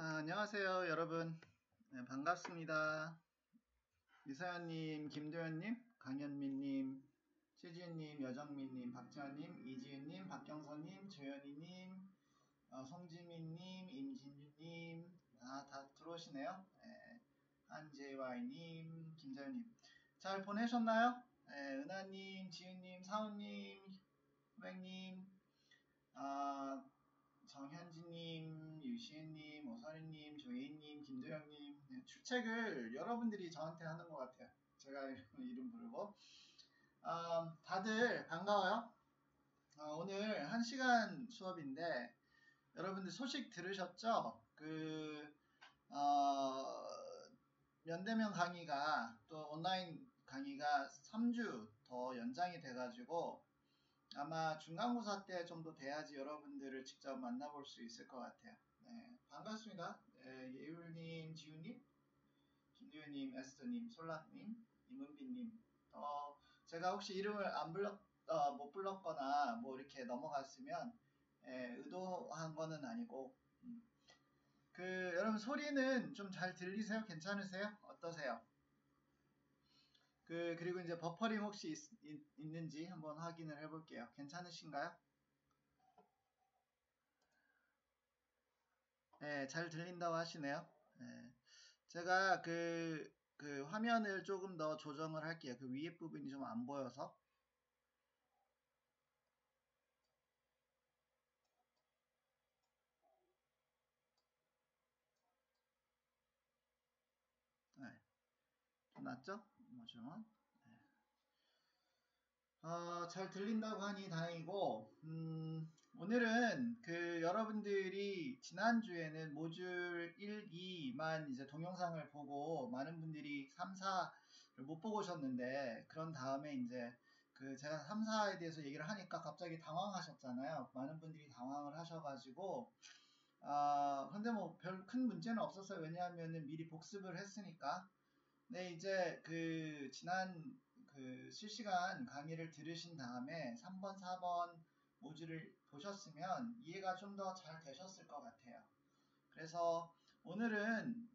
안녕하세요, 여러분. 네, 반갑습니다. 이서연님, 김도현님, 강현민님, 최지은님, 여정민님, 박지현님, 이지은님, 박경선님, 조현희님, 송지민님, 임진주님, 다 들어오시네요. 네, 한재와이님, 김자연님. 잘 보내셨나요? 네, 은하님, 지은님, 사우님, 호백님, 정현지님, 유시은님, 오설이님, 조혜인님, 김도영님. 네, 출첵을 여러분들이 저한테 하는 것 같아요. 제가 이름 부르고. 다들 반가워요. 오늘 1시간 수업인데 여러분들 소식 들으셨죠? 어, 면대면 강의가 또 온라인 강의가 3주 더 연장이 돼가지고 아마 중간고사 때 정도 돼야지 여러분들을 직접 만나볼 수 있을 것 같아요. 네, 반갑습니다. 네, 예율님, 지우님, 김유현님, 에스더님, 솔라님, 이문빈님. 제가 혹시 이름을 못 불렀거나 뭐 이렇게 넘어갔으면 의도한 거는 아니고 여러분 소리는 좀 잘 들리세요? 괜찮으세요? 어떠세요? 그리고 이제 버퍼링 혹시 있는지 한번 확인을 해볼게요. 괜찮으신가요? 네, 잘 들린다고 하시네요. 네, 제가 그 화면을 조금 더 조정을 할게요. 그 위에 부분이 좀 안 보여서. 네, 좀 낫죠? 뭐죠? 잘 들린다고 하니 다행이고, 오늘은 여러분들이 지난주에는 모듈 1, 2만 이제 동영상을 보고 많은 분들이 3, 4를 못 보고 오셨는데, 그런 다음에 이제 제가 3, 4에 대해서 얘기를 하니까 갑자기 당황하셨잖아요. 많은 분들이 당황을 하셔가지고, 근데 뭐 별 큰 문제는 없었어요. 왜냐하면은 미리 복습을 했으니까. 네, 이제 지난 실시간 강의를 들으신 다음에 3번, 4번 모듈을 보셨으면 이해가 좀 더 잘 되셨을 것 같아요. 그래서 오늘은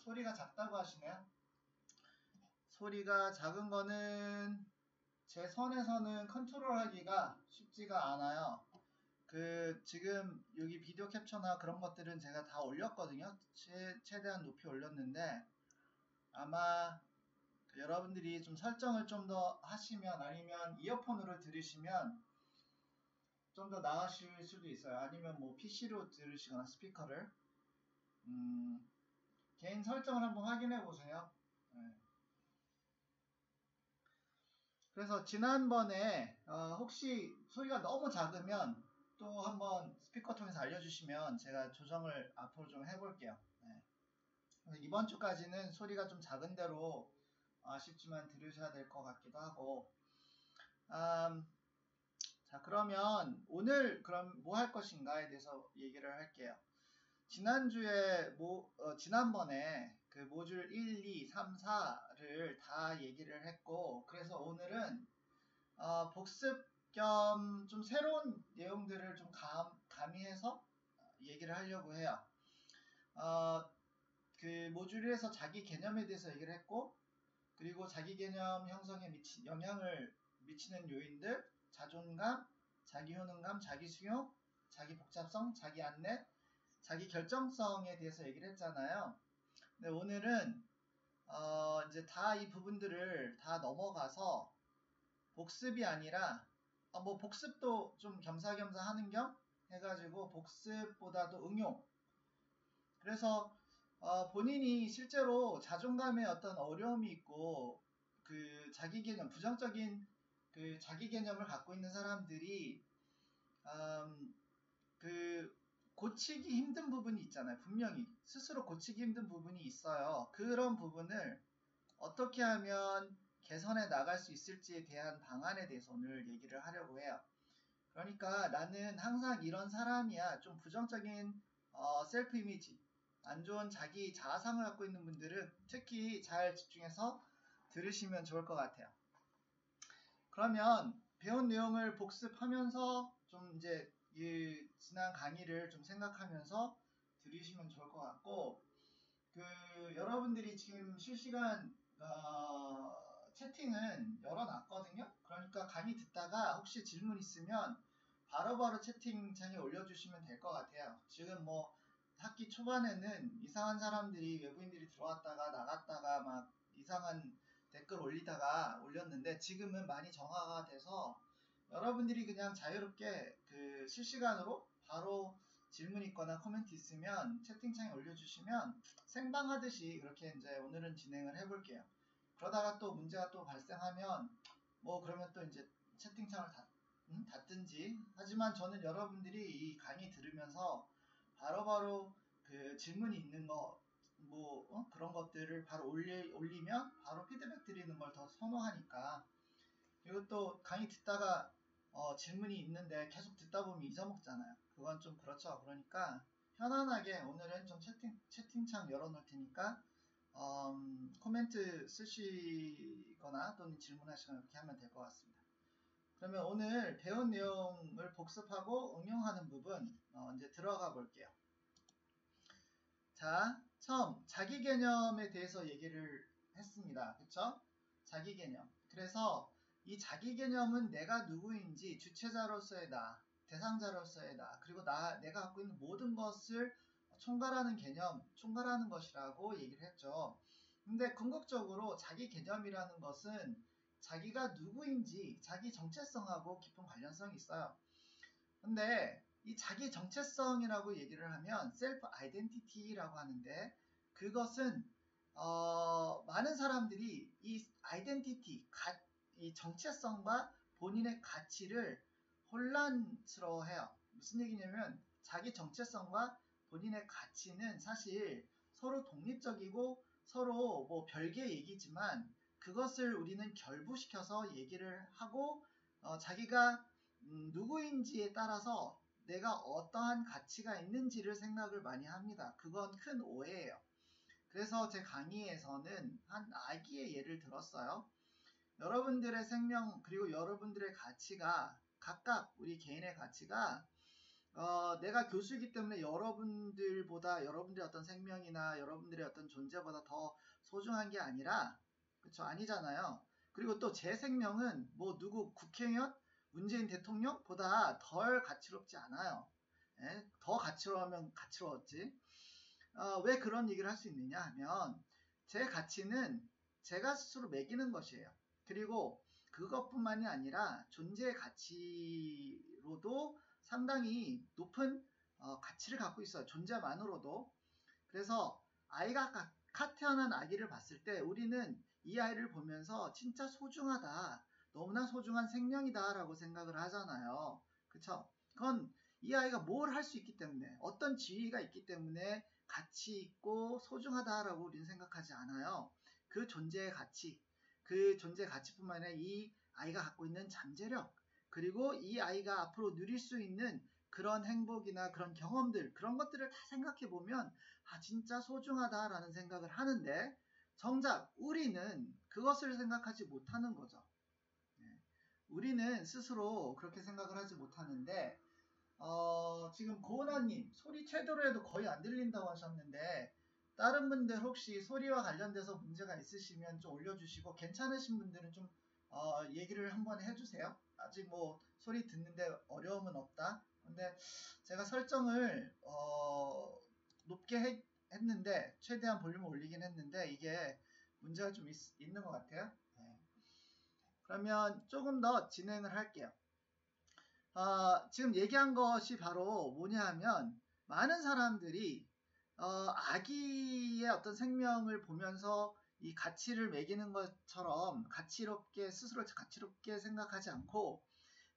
소리가 작다고 하시네요. 소리가 작은 거는 제 선에서는 컨트롤하기가 쉽지가 않아요. 지금 여기 비디오 캡처나 그런 것들은 제가 다 올렸거든요. 최대한 높이 올렸는데 아마 여러분들이 좀 설정을 좀 더 하시면 아니면 이어폰으로 들으시면 좀 더 나으실 수도 있어요. 아니면 뭐 PC로 들으시거나 스피커를 개인 설정을 한번 확인해 보세요. 네. 그래서 지난번에 혹시 소리가 너무 작으면 또 한번 스피커 통해서 알려주시면 제가 조정을 앞으로 좀 해볼게요. 네. 이번 주까지는 소리가 좀 작은 대로 아쉽지만 들으셔야 될 것 같기도 하고 자, 그러면 오늘 그럼 뭐 할 것인가에 대해서 얘기를 할게요. 지난번에 그 모듈 1, 2, 3, 4를 다 얘기를 했고, 그래서 오늘은 복습 겸 좀 새로운 내용들을 좀 가미해서 얘기를 하려고 해요. 모듈 1에서 자기 개념에 대해서 얘기를 했고, 그리고 자기 개념 형성에 영향을 미치는 요인들, 자존감, 자기 효능감, 자기 수용, 자기 복잡성, 자기 안내, 자기 결정성에 대해서 얘기를 했잖아요. 근데 오늘은 이제 다 이 부분들을 다 넘어가서 복습이 아니라 뭐 복습도 좀 겸사겸사 하는 겸 해가지고 복습보다도 응용. 그래서 본인이 실제로 자존감에 어떤 어려움이 있고 자기 개념, 부정적인 자기 개념을 갖고 있는 사람들이 고치기 힘든 부분이 있잖아요. 분명히 스스로 고치기 힘든 부분이 있어요. 그런 부분을 어떻게 하면 개선해 나갈 수 있을지에 대한 방안에 대해서 오늘 얘기를 하려고 해요. 그러니까 나는 항상 이런 사람이야. 좀 부정적인 셀프 이미지, 안 좋은 자기 자아상을 갖고 있는 분들은 특히 잘 집중해서 들으시면 좋을 것 같아요. 그러면 배운 내용을 복습하면서 좀 이제 이 지난 강의를 좀 생각하면서 들으시면 좋을 것 같고, 여러분들이 지금 실시간 채팅은 열어놨거든요. 그러니까 강의 듣다가 혹시 질문 있으면 바로바로 채팅창에 올려주시면 될 것 같아요. 지금 뭐 학기 초반에는 이상한 사람들이, 외부인들이 들어왔다가 나갔다가 막 이상한 댓글 올렸는데, 지금은 많이 정화가 돼서 여러분들이 그냥 자유롭게 실시간으로 바로 질문 있거나 코멘트 있으면 채팅창에 올려주시면 생방하듯이 그렇게 이제 오늘은 진행을 해볼게요. 그러다가 또 문제가 또 발생하면 뭐 그러면 또 이제 채팅창을 닫든지. 하지만 저는 여러분들이 이 강의 들으면서 바로바로 질문이 있는 거 그런 것들을 바로 올리면 바로 피드백 드리는 걸 더 선호하니까. 그리고 또 강의 듣다가 질문이 있는데 계속 듣다 보면 잊어먹잖아요. 그건 좀 그렇죠. 그러니까 편안하게 오늘은 좀 채팅창 열어놓을 테니까 코멘트 쓰시거나 또는 질문하시거나 그렇게 하면 될 것 같습니다. 그러면 오늘 배운 내용을 복습하고 응용하는 부분 이제 들어가 볼게요. 자, 처음 자기 개념에 대해서 얘기를 했습니다. 그쵸? 자기 개념. 그래서 이 자기 개념은 내가 누구인지, 주체자로서의 나, 대상자로서의 나, 그리고 내가 갖고 있는 모든 것을 총괄하는 개념, 총괄하는 것이라고 얘기를 했죠. 근데 궁극적으로 자기 개념이라는 것은 자기가 누구인지, 자기 정체성하고 깊은 관련성이 있어요. 근데 이 자기 정체성이라고 얘기를 하면 셀프 아이덴티티라고 하는데, 그것은 많은 사람들이 이 아이덴티티, 이 정체성과 본인의 가치를 혼란스러워해요. 무슨 얘기냐면 자기 정체성과 본인의 가치는 사실 서로 독립적이고 서로 뭐 별개의 얘기지만, 그것을 우리는 결부시켜서 얘기를 하고 자기가 누구인지에 따라서 내가 어떠한 가치가 있는지를 생각을 많이 합니다. 그건 큰 오해예요. 그래서 제 강의에서는 한 아기의 예를 들었어요. 여러분들의 생명 그리고 여러분들의 가치가, 각각 우리 개인의 가치가 내가 교수이기 때문에 여러분들보다, 여러분들의 어떤 생명이나 여러분들의 어떤 존재보다 더 소중한 게 아니라, 그쵸? 아니잖아요. 그리고 또 제 생명은 뭐 누구 국회의원, 문재인 대통령보다 덜 가치롭지 않아요. 예? 더 가치로우면 가치로웠지. 왜 그런 얘기를 할 수 있느냐 하면, 제 가치는 제가 스스로 매기는 것이에요. 그리고 그것뿐만이 아니라 존재의 가치로도 상당히 높은 가치를 갖고 있어요. 존재만으로도. 그래서 아이가 태어난 아기를 봤을 때 우리는 이 아이를 보면서 진짜 소중하다, 너무나 소중한 생명이다 라고 생각을 하잖아요. 그쵸? 그건 이 아이가 뭘 할 수 있기 때문에, 어떤 지위가 있기 때문에 가치 있고 소중하다라고 우리는 생각하지 않아요. 그 존재의 가치, 그 존재의 가치뿐만 아니라 이 아이가 갖고 있는 잠재력, 그리고 이 아이가 앞으로 누릴 수 있는 그런 행복이나 그런 경험들, 그런 것들을 다 생각해 보면 진짜 소중하다라는 생각을 하는데, 정작 우리는 그것을 생각하지 못하는 거죠. 우리는 스스로 그렇게 생각을 하지 못하는데, 지금 고은아님 소리 최대로 해도 거의 안 들린다고 하셨는데, 다른 분들 혹시 소리와 관련돼서 문제가 있으시면 좀 올려주시고, 괜찮으신 분들은 좀 얘기를 한번 해주세요. 아직 뭐 소리 듣는데 어려움은 없다. 근데 제가 설정을 높게 했는데, 최대한 볼륨을 올리긴 했는데 이게 문제가 좀 있는 것 같아요. 네. 그러면 조금 더 진행을 할게요. 지금 얘기한 것이 바로 뭐냐 하면, 많은 사람들이 아기의 어떤 생명을 보면서 이 가치를 매기는 것처럼 스스로 가치롭게 생각하지 않고,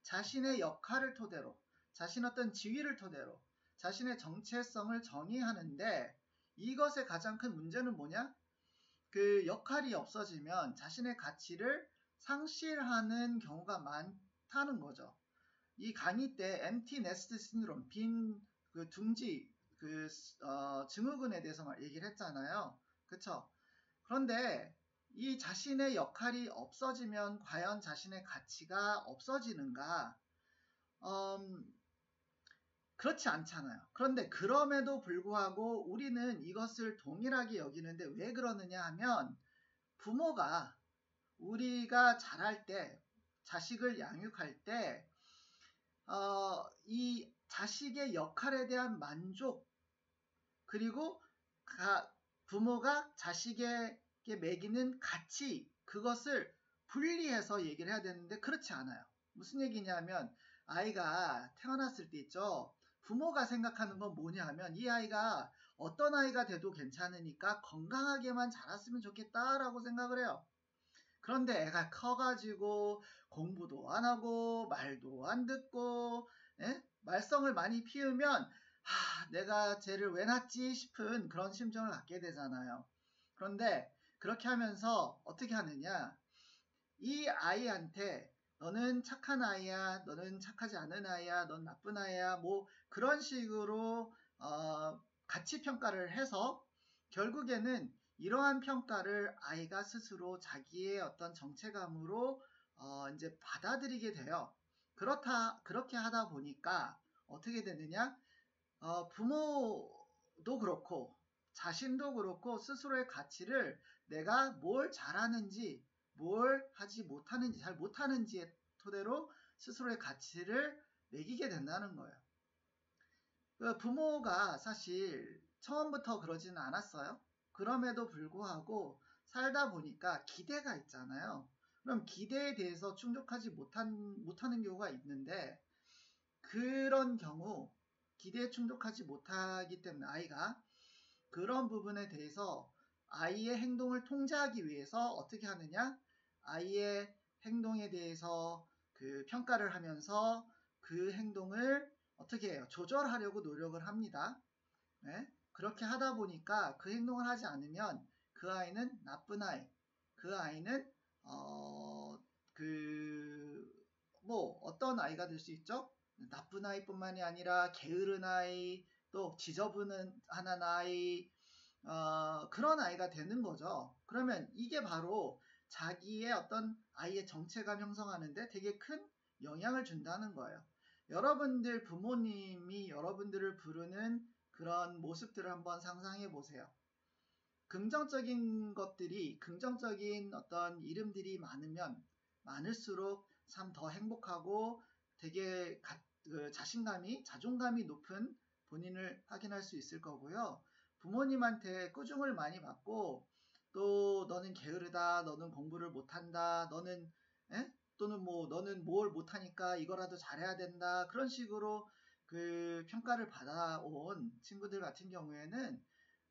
자신의 역할을 토대로, 자신의 어떤 지위를 토대로 자신의 정체성을 정의하는데, 이것의 가장 큰 문제는 뭐냐? 그 역할이 없어지면 자신의 가치를 상실하는 경우가 많다는 거죠. 이 강의 때 empty nest syndrome, 빈 둥지 증후군에 대해서 얘기를 했잖아요. 그쵸? 그런데 이 자신의 역할이 없어지면 과연 자신의 가치가 없어지는가? 그렇지 않잖아요. 그런데 그럼에도 불구하고 우리는 이것을 동일하게 여기는데 왜 그러느냐 하면 부모가 우리가 자랄 때 자식을 양육할 때 이 자식의 역할에 대한 만족 그리고 부모가 자식에게 매기는 가치 그것을 분리해서 얘기를 해야 되는데 그렇지 않아요. 무슨 얘기냐면 아이가 태어났을 때 있죠. 부모가 생각하는 건 뭐냐 하면 이 아이가 어떤 아이가 돼도 괜찮으니까 건강하게만 자랐으면 좋겠다라고 생각을 해요. 그런데 애가 커가지고 공부도 안 하고 말도 안 듣고 말썽을 많이 피우면 내가 쟤를 왜 낳지 싶은 그런 심정을 갖게 되잖아요. 그런데 그렇게 하면서 어떻게 하느냐 이 아이한테 너는 착한 아이야 너는 착하지 않은 아이야 넌 나쁜 아이야 뭐 그런 식으로 가치 평가를 해서 결국에는 이러한 평가를 아이가 스스로 자기의 어떤 정체감으로 이제 받아들이게 돼요. 그렇게 하다 보니까 어떻게 되느냐 부모도 그렇고 자신도 그렇고 스스로의 가치를 내가 뭘 잘하는지 뭘 하지 못하는지 잘 못하는지의 토대로 스스로의 가치를 매기게 된다는 거예요. 부모가 사실 처음부터 그러지는 않았어요. 그럼에도 불구하고 살다 보니까 기대가 있잖아요. 그럼 기대에 대해서 충족하지 못하는 경우가 있는데 그런 경우 기대에 충족하지 못하기 때문에 아이가 그런 부분에 대해서 아이의 행동을 통제하기 위해서 어떻게 하느냐 아이의 행동에 대해서 그 평가를 하면서 그 행동을 어떻게 해요 조절하려고 노력을 합니다. 네? 그렇게 하다 보니까 그 행동을 하지 않으면 그 아이는 나쁜 아이 그 아이는 어떤 아이가 될 수 있죠? 나쁜 아이뿐만이 아니라 게으른 아이, 또 지저분한 아이, 그런 아이가 되는 거죠. 그러면 이게 바로 자기의 어떤 아이의 정체감 형성하는데 되게 큰 영향을 준다는 거예요. 여러분들 부모님이 여러분들을 부르는 그런 모습들을 한번 상상해 보세요. 긍정적인 것들이 긍정적인 어떤 이름들이 많으면 많을수록 참 더 행복하고 되게 자신감이 자존감이 높은 본인을 확인할 수 있을 거고요. 부모님한테 꾸중을 많이 받고 또 너는 게으르다 너는 공부를 못한다 너는 또는 뭐 너는 뭘 못하니까 이거라도 잘해야 된다 그런 식으로 그 평가를 받아온 친구들 같은 경우에는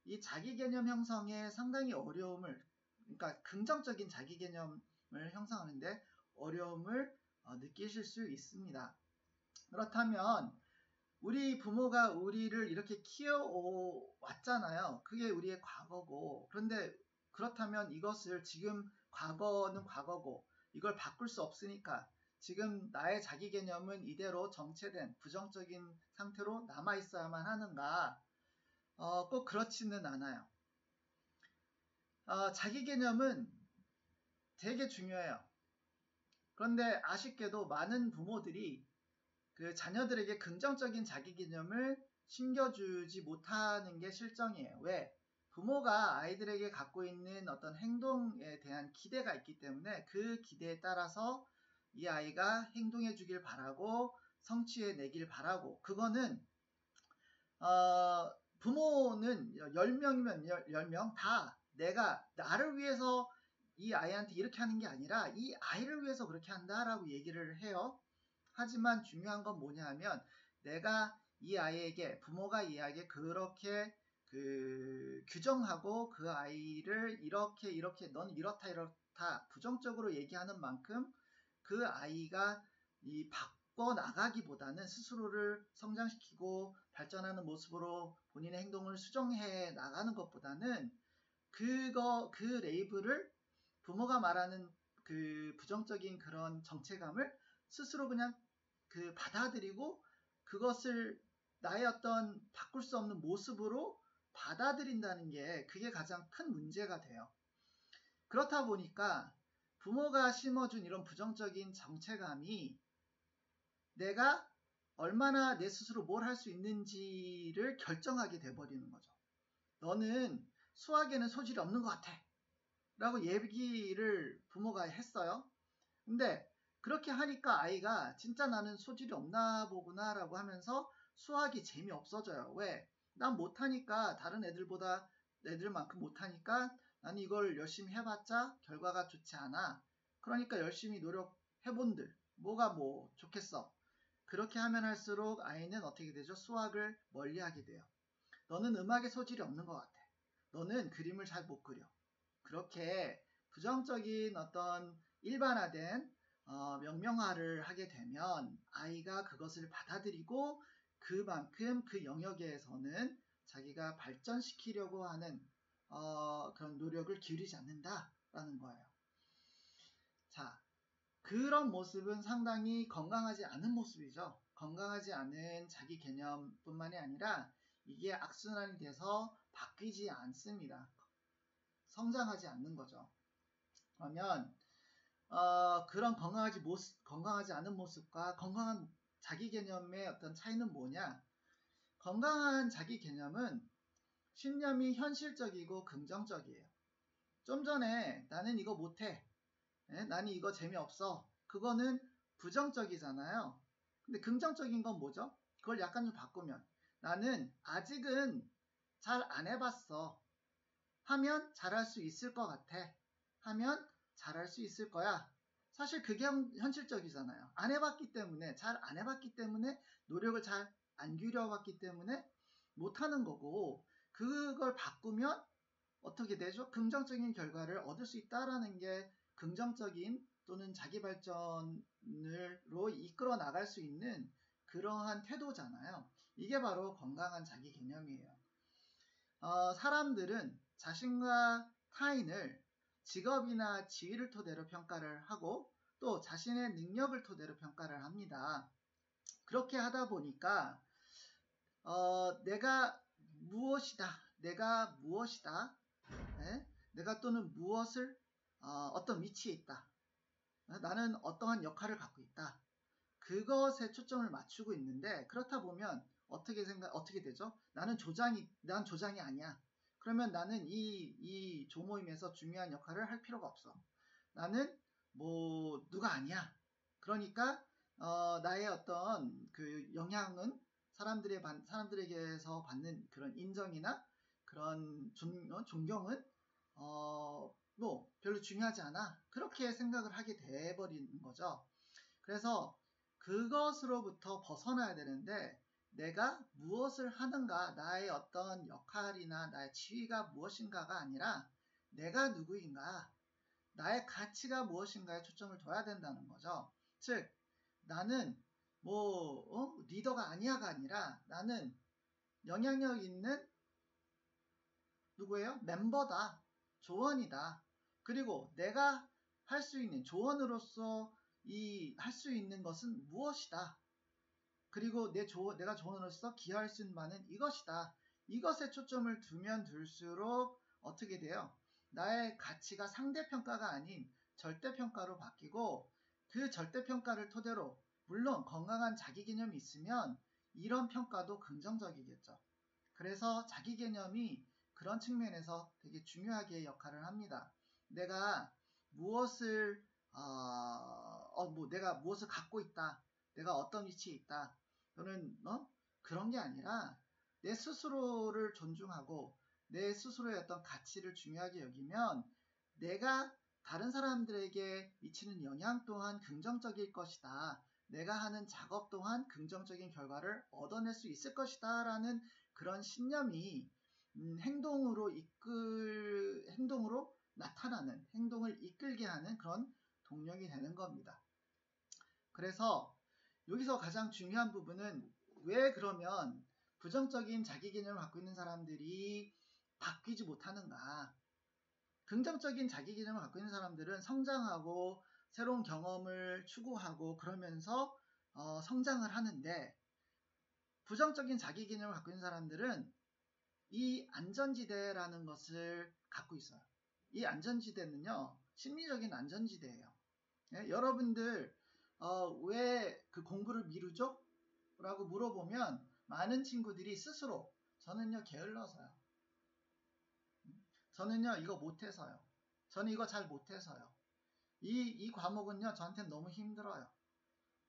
이 자기 개념 형성에 상당히 어려움을 그러니까 긍정적인 자기 개념을 형성하는데 어려움을 느끼실 수 있습니다. 그렇다면 우리 부모가 우리를 이렇게 키워왔잖아요. 그게 우리의 과거고 그런데 그렇다면 이것을 지금 과거는 과거고 이걸 바꿀 수 없으니까 지금 나의 자기 개념은 이대로 정체된 부정적인 상태로 남아있어야만 하는가? 꼭 그렇지는 않아요. 자기 개념은 되게 중요해요. 그런데 아쉽게도 많은 부모들이 그 자녀들에게 긍정적인 자기 개념을 심겨주지 못하는 게 실정이에요. 왜? 부모가 아이들에게 갖고 있는 어떤 행동에 대한 기대가 있기 때문에 그 기대에 따라서 이 아이가 행동해 주길 바라고 성취해 내길 바라고 그거는 부모는 10명이면 10명 다 내가 나를 위해서 이 아이한테 이렇게 하는 게 아니라 이 아이를 위해서 그렇게 한다라고 얘기를 해요. 하지만 중요한 건 뭐냐 하면 내가 이 아이에게 부모가 이 아이에게 그렇게 규정하고 그 아이를 이렇게 넌 이렇다 부정적으로 얘기하는 만큼 그 아이가 이 바꿔 나가기보다는 스스로를 성장시키고 발전하는 모습으로 본인의 행동을 수정해 나가는 것보다는 그 레이블을 부모가 말하는 그 부정적인 그런 정체감을 스스로 그냥 받아들이고 그것을 나의 어떤 바꿀 수 없는 모습으로 받아들인다는 게 그게 가장 큰 문제가 돼요. 그렇다 보니까 부모가 심어준 이런 부정적인 정체감이 내가 얼마나 내 스스로 뭘 할 수 있는지를 결정하게 돼버리는 거죠. 너는 수학에는 소질이 없는 것 같아 라고 얘기를 부모가 했어요. 근데 그렇게 하니까 아이가 진짜 나는 소질이 없나 보구나 라고 하면서 수학이 재미없어져요. 왜? 난 못하니까, 다른 애들만큼 못하니까 나는 이걸 열심히 해봤자 결과가 좋지 않아. 그러니까 열심히 노력해본들 뭐가 뭐 좋겠어. 그렇게 하면 할수록 아이는 어떻게 되죠? 수학을 멀리하게 돼요. 너는 음악에 소질이 없는 것 같아. 너는 그림을 잘 못 그려. 그렇게 부정적인 어떤 일반화된 명명화를 하게 되면 아이가 그것을 받아들이고 그만큼 그 영역에서는 자기가 발전시키려고 하는 그런 노력을 기울이지 않는다라는 거예요. 자, 그런 모습은 상당히 건강하지 않은 모습이죠. 건강하지 않은 자기 개념뿐만이 아니라 이게 악순환이 돼서 바뀌지 않습니다. 성장하지 않는 거죠. 그러면 그런 건강하지 않은 모습과 건강한 자기 개념의 어떤 차이는 뭐냐? 건강한 자기 개념은 신념이 현실적이고 긍정적이에요. 좀 전에 나는 이거 못해. 나는 이거 재미없어. 그거는 부정적이잖아요. 근데 긍정적인 건 뭐죠? 그걸 약간 좀 바꾸면 나는 아직은 잘 안 해봤어. 하면 잘할 수 있을 것 같아. 하면 잘할 수 있을 거야. 사실 그게 현실적이잖아요. 안 해봤기 때문에, 잘 안 해봤기 때문에, 노력을 잘 안 기울여봤기 때문에 못하는 거고, 그걸 바꾸면 어떻게 되죠? 긍정적인 결과를 얻을 수 있다라는 게 긍정적인 또는 자기 발전으로 이끌어 나갈 수 있는 그러한 태도잖아요. 이게 바로 건강한 자기 개념이에요. 사람들은 자신과 타인을 직업이나 지위를 토대로 평가를 하고 또 자신의 능력을 토대로 평가를 합니다. 그렇게 하다 보니까 내가 무엇이다, 내가 또는 무엇을 어떤 위치에 있다, 나는 어떠한 역할을 갖고 있다, 그것에 초점을 맞추고 있는데 그렇다 보면 어떻게 되죠? 난 조장이 아니야. 그러면 나는 이 조모임에서 중요한 역할을 할 필요가 없어. 나는 뭐 누가 아니야. 그러니까 나의 어떤 그 영향은 사람들에게서 받는 그런 인정이나 그런 존경은 뭐 별로 중요하지 않아. 그렇게 생각을 하게 돼버리는 거죠. 그래서 그것으로부터 벗어나야 되는데 내가 무엇을 하는가, 나의 어떤 역할이나 나의 지위가 무엇인가가 아니라 내가 누구인가, 나의 가치가 무엇인가에 초점을 둬야 된다는 거죠. 즉 나는 뭐 리더가 아니야가 아니라 나는 영향력 있는 누구예요? 멤버다. 조언이다. 그리고 내가 할 수 있는 조언으로서 할 수 있는 것은 무엇이다. 그리고 내가 조언으로서 기여할 수 있는 바는 이것이다. 이것에 초점을 두면 둘수록 어떻게 돼요? 나의 가치가 상대평가가 아닌 절대평가로 바뀌고 그 절대평가를 토대로 물론 건강한 자기개념이 있으면 이런 평가도 긍정적이겠죠. 그래서 자기개념이 그런 측면에서 되게 중요하게 역할을 합니다. 내가 무엇을 내가 무엇을 갖고 있다. 내가 어떤 위치에 있다. 또는 그런 게 아니라 내 스스로를 존중하고 내 스스로의 어떤 가치를 중요하게 여기면 내가 다른 사람들에게 미치는 영향 또한 긍정적일 것이다. 내가 하는 작업 또한 긍정적인 결과를 얻어낼 수 있을 것이다. 라는 그런 신념이 행동으로 나타나는, 행동을 이끌게 하는 그런 동력이 되는 겁니다. 그래서 여기서 가장 중요한 부분은 왜 그러면 부정적인 자기 개념을 갖고 있는 사람들이 바뀌지 못하는가? 긍정적인 자기 개념을 갖고 있는 사람들은 성장하고 새로운 경험을 추구하고 그러면서 성장을 하는데 부정적인 자기 개념을 갖고 있는 사람들은 이 안전지대라는 것을 갖고 있어요. 이 안전지대는요, 심리적인 안전지대예요. 예? 여러분들 왜 그 공부를 미루죠? 라고 물어보면 많은 친구들이 스스로 저는요 게을러서요. 저는요 이거 못해서요. 저는 이거 잘 못해서요. 이 과목은요 저한테는 너무 힘들어요.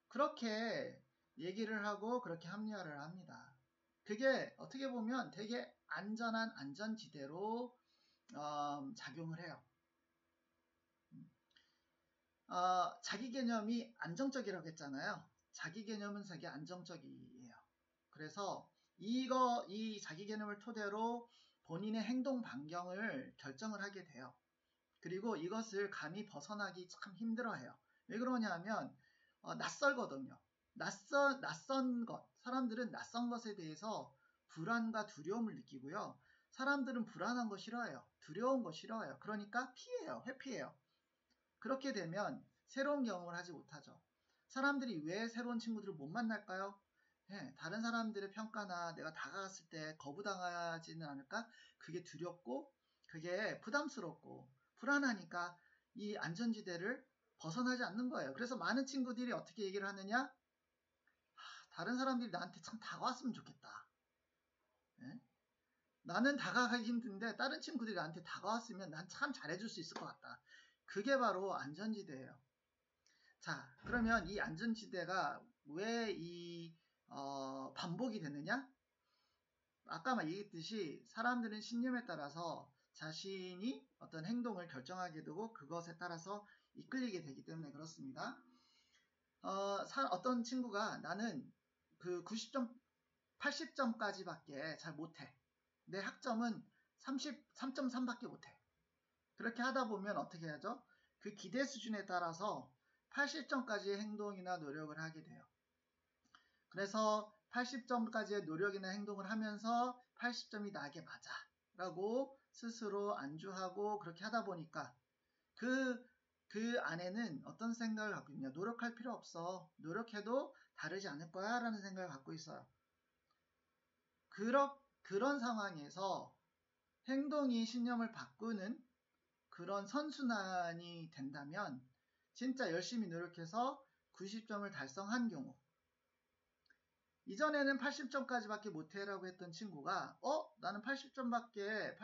그렇게 얘기를 하고 그렇게 합리화를 합니다. 그게 어떻게 보면 되게 안전한 안전지대로 작용을 해요. 자기 개념이 안정적이라고 했잖아요. 자기 개념은 되게 안정적이에요. 그래서 이 자기 개념을 토대로 본인의 행동 반경을 결정을 하게 돼요. 그리고 이것을 감히 벗어나기 참 힘들어해요. 왜 그러냐면 낯설거든요. 낯선 것, 사람들은 낯선 것에 대해서 불안과 두려움을 느끼고요. 사람들은 불안한 거 싫어해요. 두려운 거 싫어해요. 그러니까 피해요. 회피해요. 그렇게 되면 새로운 경험을 하지 못하죠. 사람들이 왜 새로운 친구들을 못 만날까요? 다른 사람들의 평가나 내가 다가갔을 때 거부당하지는 않을까? 그게 두렵고 그게 부담스럽고 불안하니까 이 안전지대를 벗어나지 않는 거예요. 그래서 많은 친구들이 어떻게 얘기를 하느냐? 다른 사람들이 나한테 참 다가왔으면 좋겠다. 나는 다가가기 힘든데 다른 친구들이 나한테 다가왔으면 난 참 잘해줄 수 있을 것 같다. 그게 바로 안전지대예요. 자, 그러면 이 안전지대가 왜 반복이 되느냐? 아까 얘기했듯이 사람들은 신념에 따라서 자신이 어떤 행동을 결정하게 되고 그것에 따라서 이끌리게 되기 때문에 그렇습니다. 어떤 친구가 나는 그 90점, 80점까지밖에 잘 못해. 내 학점은 3.3밖에 못해. 그렇게 하다 보면 어떻게 하죠? 그 기대 수준에 따라서 80점까지의 행동이나 노력을 하게 돼요. 그래서 80점까지의 노력이나 행동을 하면서 80점이 나에게 맞아 라고 스스로 안주하고 그렇게 하다 보니까 그 안에는 어떤 생각을 갖고 있냐. 노력할 필요 없어. 노력해도 다르지 않을 거야 라는 생각을 갖고 있어요. 그런 상황에서 행동이 신념을 바꾸는 그런 선순환이 된다면 진짜 열심히 노력해서 90점을 달성한 경우 이전에는 80점까지밖에 못해라고 했던 친구가 나는 80점까지밖에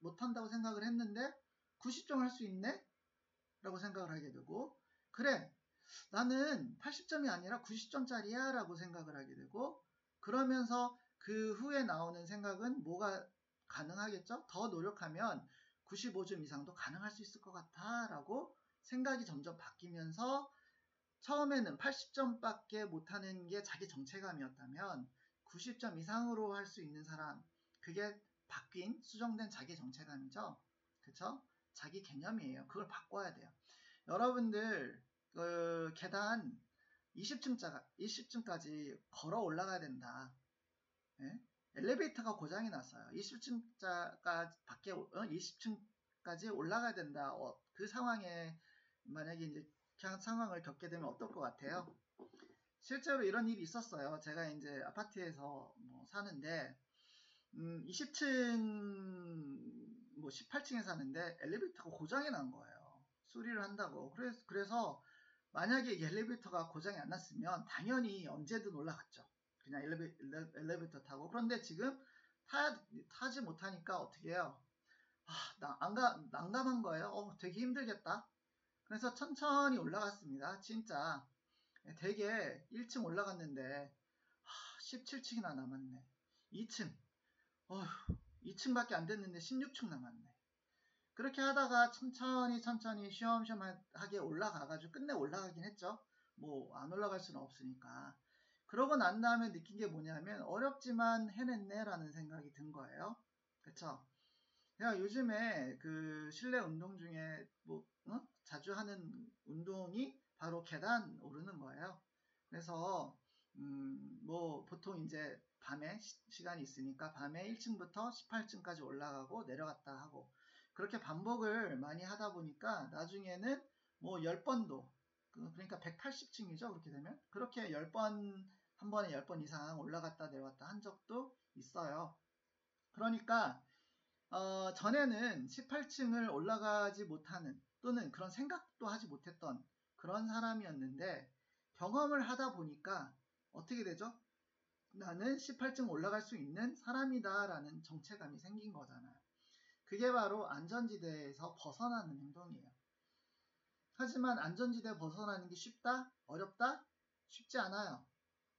못한다고 생각을 했는데 90점 할 수 있네? 라고 생각을 하게 되고 그래 나는 80점이 아니라 90점짜리야 라고 생각을 하게 되고 그러면서 그 후에 나오는 생각은 뭐가 가능하겠죠? 더 노력하면 95점 이상도 가능할 수 있을 것 같아 라고 생각이 점점 바뀌면서 처음에는 80점밖에 못하는 게 자기 정체감이었다면 90점 이상으로 할 수 있는 사람 그게 바뀐 수정된 자기 정체감이죠. 그쵸? 자기 개념이에요. 그걸 바꿔야 돼요. 여러분들 계단 20층까지 걸어 올라가야 된다. 예? 엘리베이터가 고장이 났어요. 20층까지 올라가야 된다. 그 상황에 만약에 이제 그냥 상황을 겪게 되면 어떨 것 같아요? 실제로 이런 일이 있었어요. 제가 이제 아파트에서 사는데 20층 18층에 사는데 엘리베이터가 고장이 난 거예요. 수리를 한다고. 그래서 만약에 엘리베이터가 고장이 안 났으면 당연히 언제든 올라갔죠. 그냥 엘리베이터 타고. 그런데 지금 타지 못하니까 어떻게 해요? 난감한 거예요. 되게 힘들겠다. 그래서 천천히 올라갔습니다. 진짜 되게 1층 올라갔는데 17층이나 남았네. 2층 2층밖에 안 됐는데 16층 남았네. 그렇게 하다가 천천히 쉬엄쉬엄하게 올라가가지고 끝내 올라가긴 했죠. 안 올라갈 수는 없으니까. 그러고 난 다음에 느낀 게 뭐냐면 어렵지만 해냈네 라는 생각이 든 거예요. 그쵸? 제가 요즘에 그 실내 운동 중에 자주 하는 운동이 바로 계단 오르는 거예요. 그래서 보통 이제 밤에 시간이 있으니까 밤에 1층부터 18층까지 올라가고 내려갔다 하고 그렇게 반복을 많이 하다 보니까 나중에는 10번도 그러니까 180층이죠. 그렇게 되면 그렇게 10번 한 번에 10번 이상 올라갔다 내려갔다 한 적도 있어요. 그러니까 전에는 18층을 올라가지 못하는 또는 그런 생각도 하지 못했던 그런 사람이었는데 경험을 하다 보니까 어떻게 되죠? 나는 18층 올라갈 수 있는 사람이다 라는 정체감이 생긴 거잖아요. 그게 바로 안전지대에서 벗어나는 행동이에요. 하지만 안전지대 벗어나는 게 쉽다? 어렵다? 쉽지 않아요.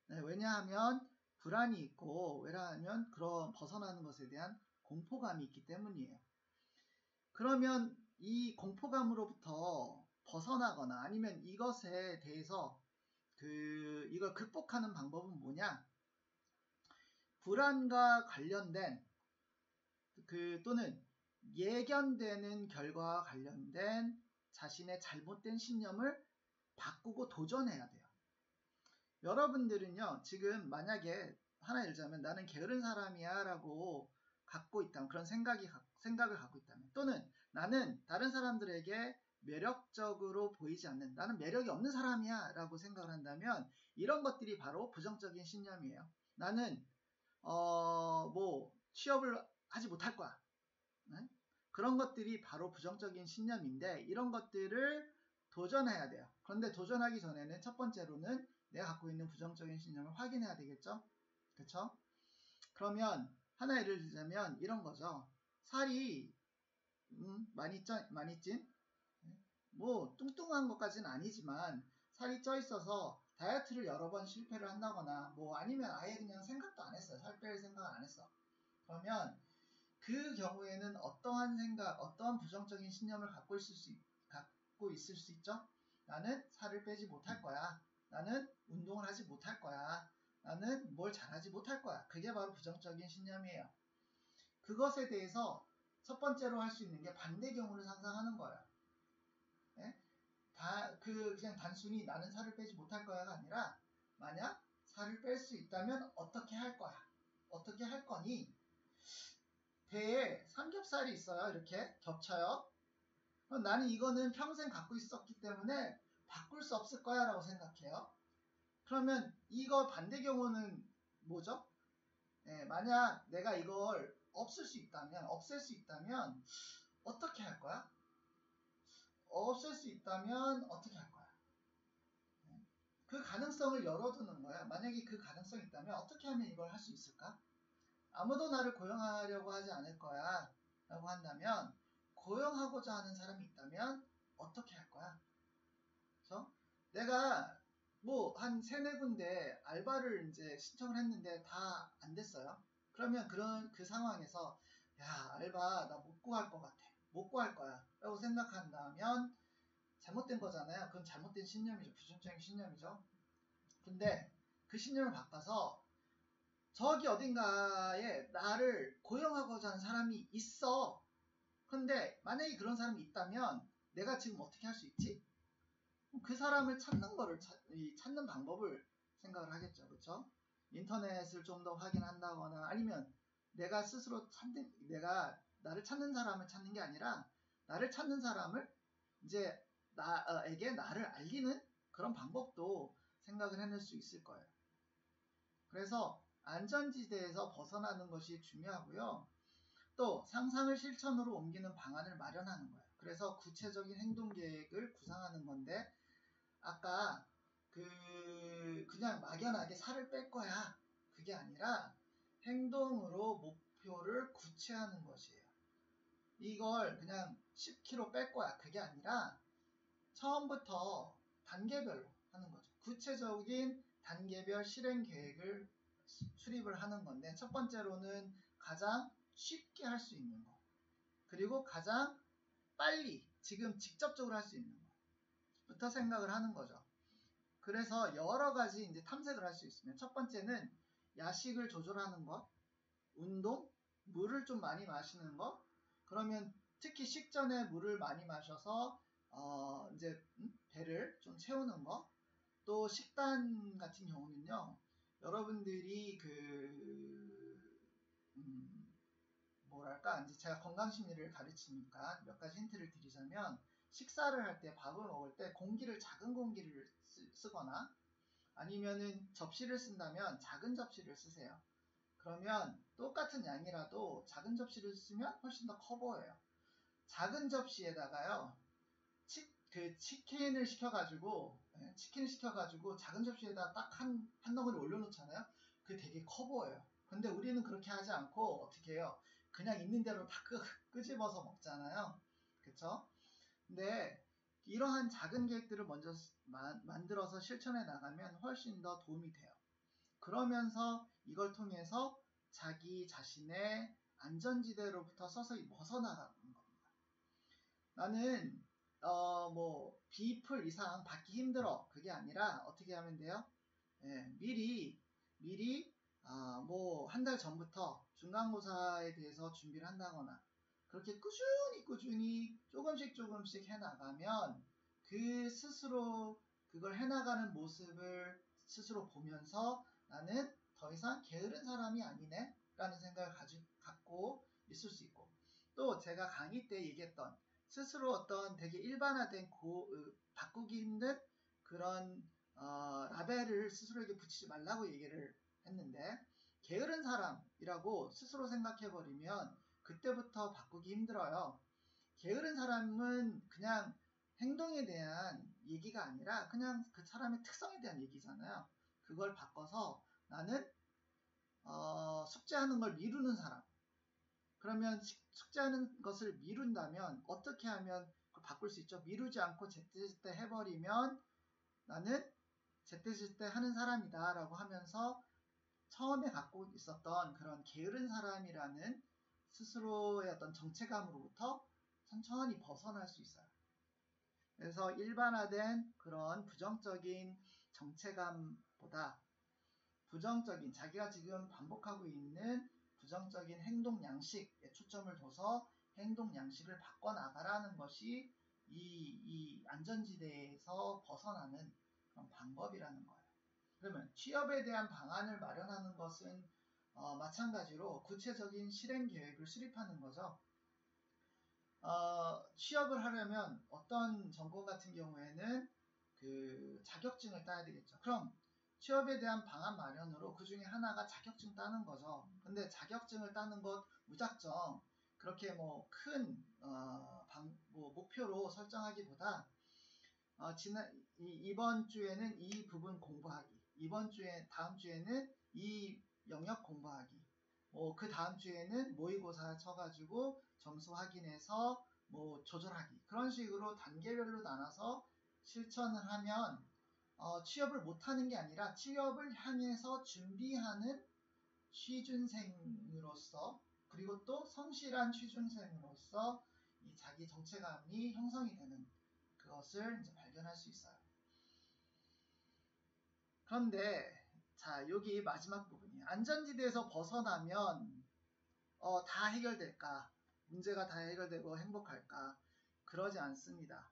네, 왜냐하면 불안이 있고, 왜냐하면 그런 벗어나는 것에 대한 공포감이 있기 때문이에요. 그러면 이 공포감으로부터 벗어나거나 아니면 이것에 대해서 이걸 극복하는 방법은 뭐냐? 불안과 관련된 또는 예견되는 결과와 관련된 자신의 잘못된 신념을 바꾸고 도전해야 돼요. 여러분들은요, 지금 만약에 하나 예를 들자면 나는 게으른 사람이야 라고 갖고 있다면, 그런 생각을 갖고 있다면, 또는 나는 다른 사람들에게 매력적으로 보이지 않는, 나는 매력이 없는 사람이야 라고 생각을 한다면, 이런 것들이 바로 부정적인 신념이에요. 나는 취업을 하지 못할 거야. 네? 그런 것들이 바로 부정적인 신념인데, 이런 것들을 도전해야 돼요. 그런데 도전하기 전에는 첫 번째로는 내가 갖고 있는 부정적인 신념을 확인해야 되겠죠? 그쵸? 그러면 하나 예를 들자면 이런 거죠. 살이 많이 찐? 뭐 뚱뚱한 것까지는 아니지만 살이 쪄 있어서 다이어트를 여러 번 실패를 한다거나 뭐 아니면 아예 그냥 생각도 안 했어요. 살 뺄 생각 안 했어. 그러면 그 경우에는 어떠한 생각, 어떠한 부정적인 신념을 갖고 있을 수 있죠? 나는 살을 빼지 못할 거야. 나는 운동을 하지 못할 거야. 나는 뭘 잘하지 못할 거야. 그게 바로 부정적인 신념이에요. 그것에 대해서 첫 번째로 할 수 있는 게 반대 경우를 상상하는 거예요. 네? 그냥 단순히 나는 살을 빼지 못할 거야가 아니라, 만약 살을 뺄 수 있다면 어떻게 할 거야? 어떻게 할 거니? 배에 삼겹살이 있어요. 이렇게 겹쳐요. 그럼 나는 이거는 평생 갖고 있었기 때문에 바꿀 수 없을 거야 라고 생각해요. 그러면 이거 반대 경우는 뭐죠? 만약 내가 이걸 없앨 수 있다면 어떻게 할 거야? 없앨 수 있다면 어떻게 할 거야? 그 가능성을 열어두는 거야. 만약에 그 가능성이 있다면 어떻게 하면 이걸 할 수 있을까? 아무도 나를 고용하려고 하지 않을 거야 라고 한다면, 고용하고자 하는 사람이 있다면 어떻게 할 거야? 그래서 내가 뭐 한 3-4군데 알바를 이제 신청을 했는데 다 안 됐어요. 그러면 그 상황에서 야, 알바 나 못 구할 것 같아. 못 구할 거야 라고 생각한다면 잘못된 거잖아요. 그건 잘못된 신념이죠. 부정적인 신념이죠. 근데 그 신념을 바꿔서 저기 어딘가에 나를 고용하고자 하는 사람이 있어. 근데 만약에 그런 사람이 있다면 내가 지금 어떻게 할 수 있지? 그 사람을 찾는 방법을 생각을 하겠죠. 그렇죠? 인터넷을 좀 더 확인한다거나, 아니면 내가 스스로 내가 나를 찾는 사람을 찾는 게 아니라 나를 찾는 사람을 이제 나에게 나를 알리는 그런 방법도 생각을 해낼 수 있을 거예요. 그래서 안전지대에서 벗어나는 것이 중요하고요. 또 상상을 실천으로 옮기는 방안을 마련하는 거예요. 그래서 구체적인 행동 계획을 구상하는 건데, 아까 그냥 막연하게 살을 뺄 거야, 그게 아니라 행동으로 목표를 구체화하는 것이에요. 이걸 그냥 10kg 뺄 거야, 그게 아니라 처음부터 단계별로 하는 거죠. 구체적인 단계별 실행 계획을 수립을 하는 건데, 첫 번째로는 가장 쉽게 할 수 있는 거, 그리고 가장 빨리 지금 직접적으로 할 수 있는 거부터 생각을 하는 거죠. 그래서 여러 가지 이제 탐색을 할 수 있으면, 첫 번째는 야식을 조절하는 것, 운동, 물을 좀 많이 마시는 것. 그러면 특히 식전에 물을 많이 마셔서 이제 배를 좀 채우는 것. 또 식단 같은 경우는요, 여러분들이 뭐랄까, 이제 제가 건강심리를 가르치니까 몇 가지 힌트를 드리자면, 식사를 할 때, 밥을 먹을 때 작은 공기를 쓰거나, 아니면은 접시를 쓴다면 작은 접시를 쓰세요. 그러면 똑같은 양이라도 작은 접시를 쓰면 훨씬 더 커 보여요. 작은 접시에다가요, 치킨을 시켜가지고 예, 치킨 시켜가지고 작은 접시에다 딱 한 덩어리 올려놓잖아요. 그게 되게 커 보여요. 근데 우리는 그렇게 하지 않고 어떻게 해요? 그냥 있는 대로 다 끄집어서 먹잖아요. 그쵸? 근데 이러한 작은 계획들을 먼저 만들어서 실천해 나가면 훨씬 더 도움이 돼요. 그러면서 이걸 통해서 자기 자신의 안전지대로부터 서서히 벗어나가는 겁니다. 나는 뭐 비풀 이상 받기 힘들어, 그게 아니라 어떻게 하면 돼요? 예, 미리 뭐 한 달 전부터 중간고사에 대해서 준비를 한다거나 그렇게 꾸준히 조금씩 해나가면 그 스스로 그걸 해나가는 모습을 스스로 보면서 나는 더 이상 게으른 사람이 아니네 라는 생각을 갖고 있을 수 있고, 또 제가 강의 때 얘기했던 스스로 어떤 되게 일반화된 바꾸기 힘든 그런 라벨을 스스로에게 붙이지 말라고 얘기를 했는데, 게으른 사람이라고 스스로 생각해버리면 그때부터 바꾸기 힘들어요. 게으른 사람은 그냥 행동에 대한 얘기가 아니라 그냥 그 사람의 특성에 대한 얘기잖아요. 그걸 바꿔서 나는 숙제하는 걸 미루는 사람. 그러면 숙제하는 것을 미룬다면 어떻게 하면 바꿀 수 있죠? 미루지 않고 제때제때 해버리면 나는 제때제때 하는 사람이다 라고 하면서 처음에 갖고 있었던 그런 게으른 사람이라는 스스로의 어떤 정체감으로부터 천천히 벗어날 수 있어요. 그래서 일반화된 그런 부정적인 정체감보다 부정적인, 자기가 지금 반복하고 있는 부정적인 행동 양식에 초점을 둬서 행동 양식을 바꿔나가라는 것이 이 안전지대에서 벗어나는 그런 방법이라는 거예요. 그러면 취업에 대한 방안을 마련하는 것은 마찬가지로 구체적인 실행 계획을 수립하는 거죠. 취업을 하려면 어떤 전공 같은 경우에는 그 자격증을 따야 되겠죠. 그럼 취업에 대한 방안 마련으로 그 중에 하나가 자격증 따는 거죠. 근데 자격증을 따는 것 무작정 그렇게 뭐 큰 목표로 설정하기보다 이번 주에는 이 부분 공부하기, 다음 주에는 이 영역 공부하기, 그 다음 주에는 모의고사 쳐가지고 점수 확인해서 뭐 조절하기, 그런 식으로 단계별로 나눠서 실천을 하면 취업을 못하는 게 아니라 취업을 향해서 준비하는 취준생으로서, 그리고 또 성실한 취준생으로서 이 자기 정체감이 형성이 되는 그것을 이제 발견할 수 있어요. 그런데 자, 여기 마지막 부분이 안전지대에서 벗어나면 다 해결될까? 문제가 다 해결되고 행복할까? 그러지 않습니다.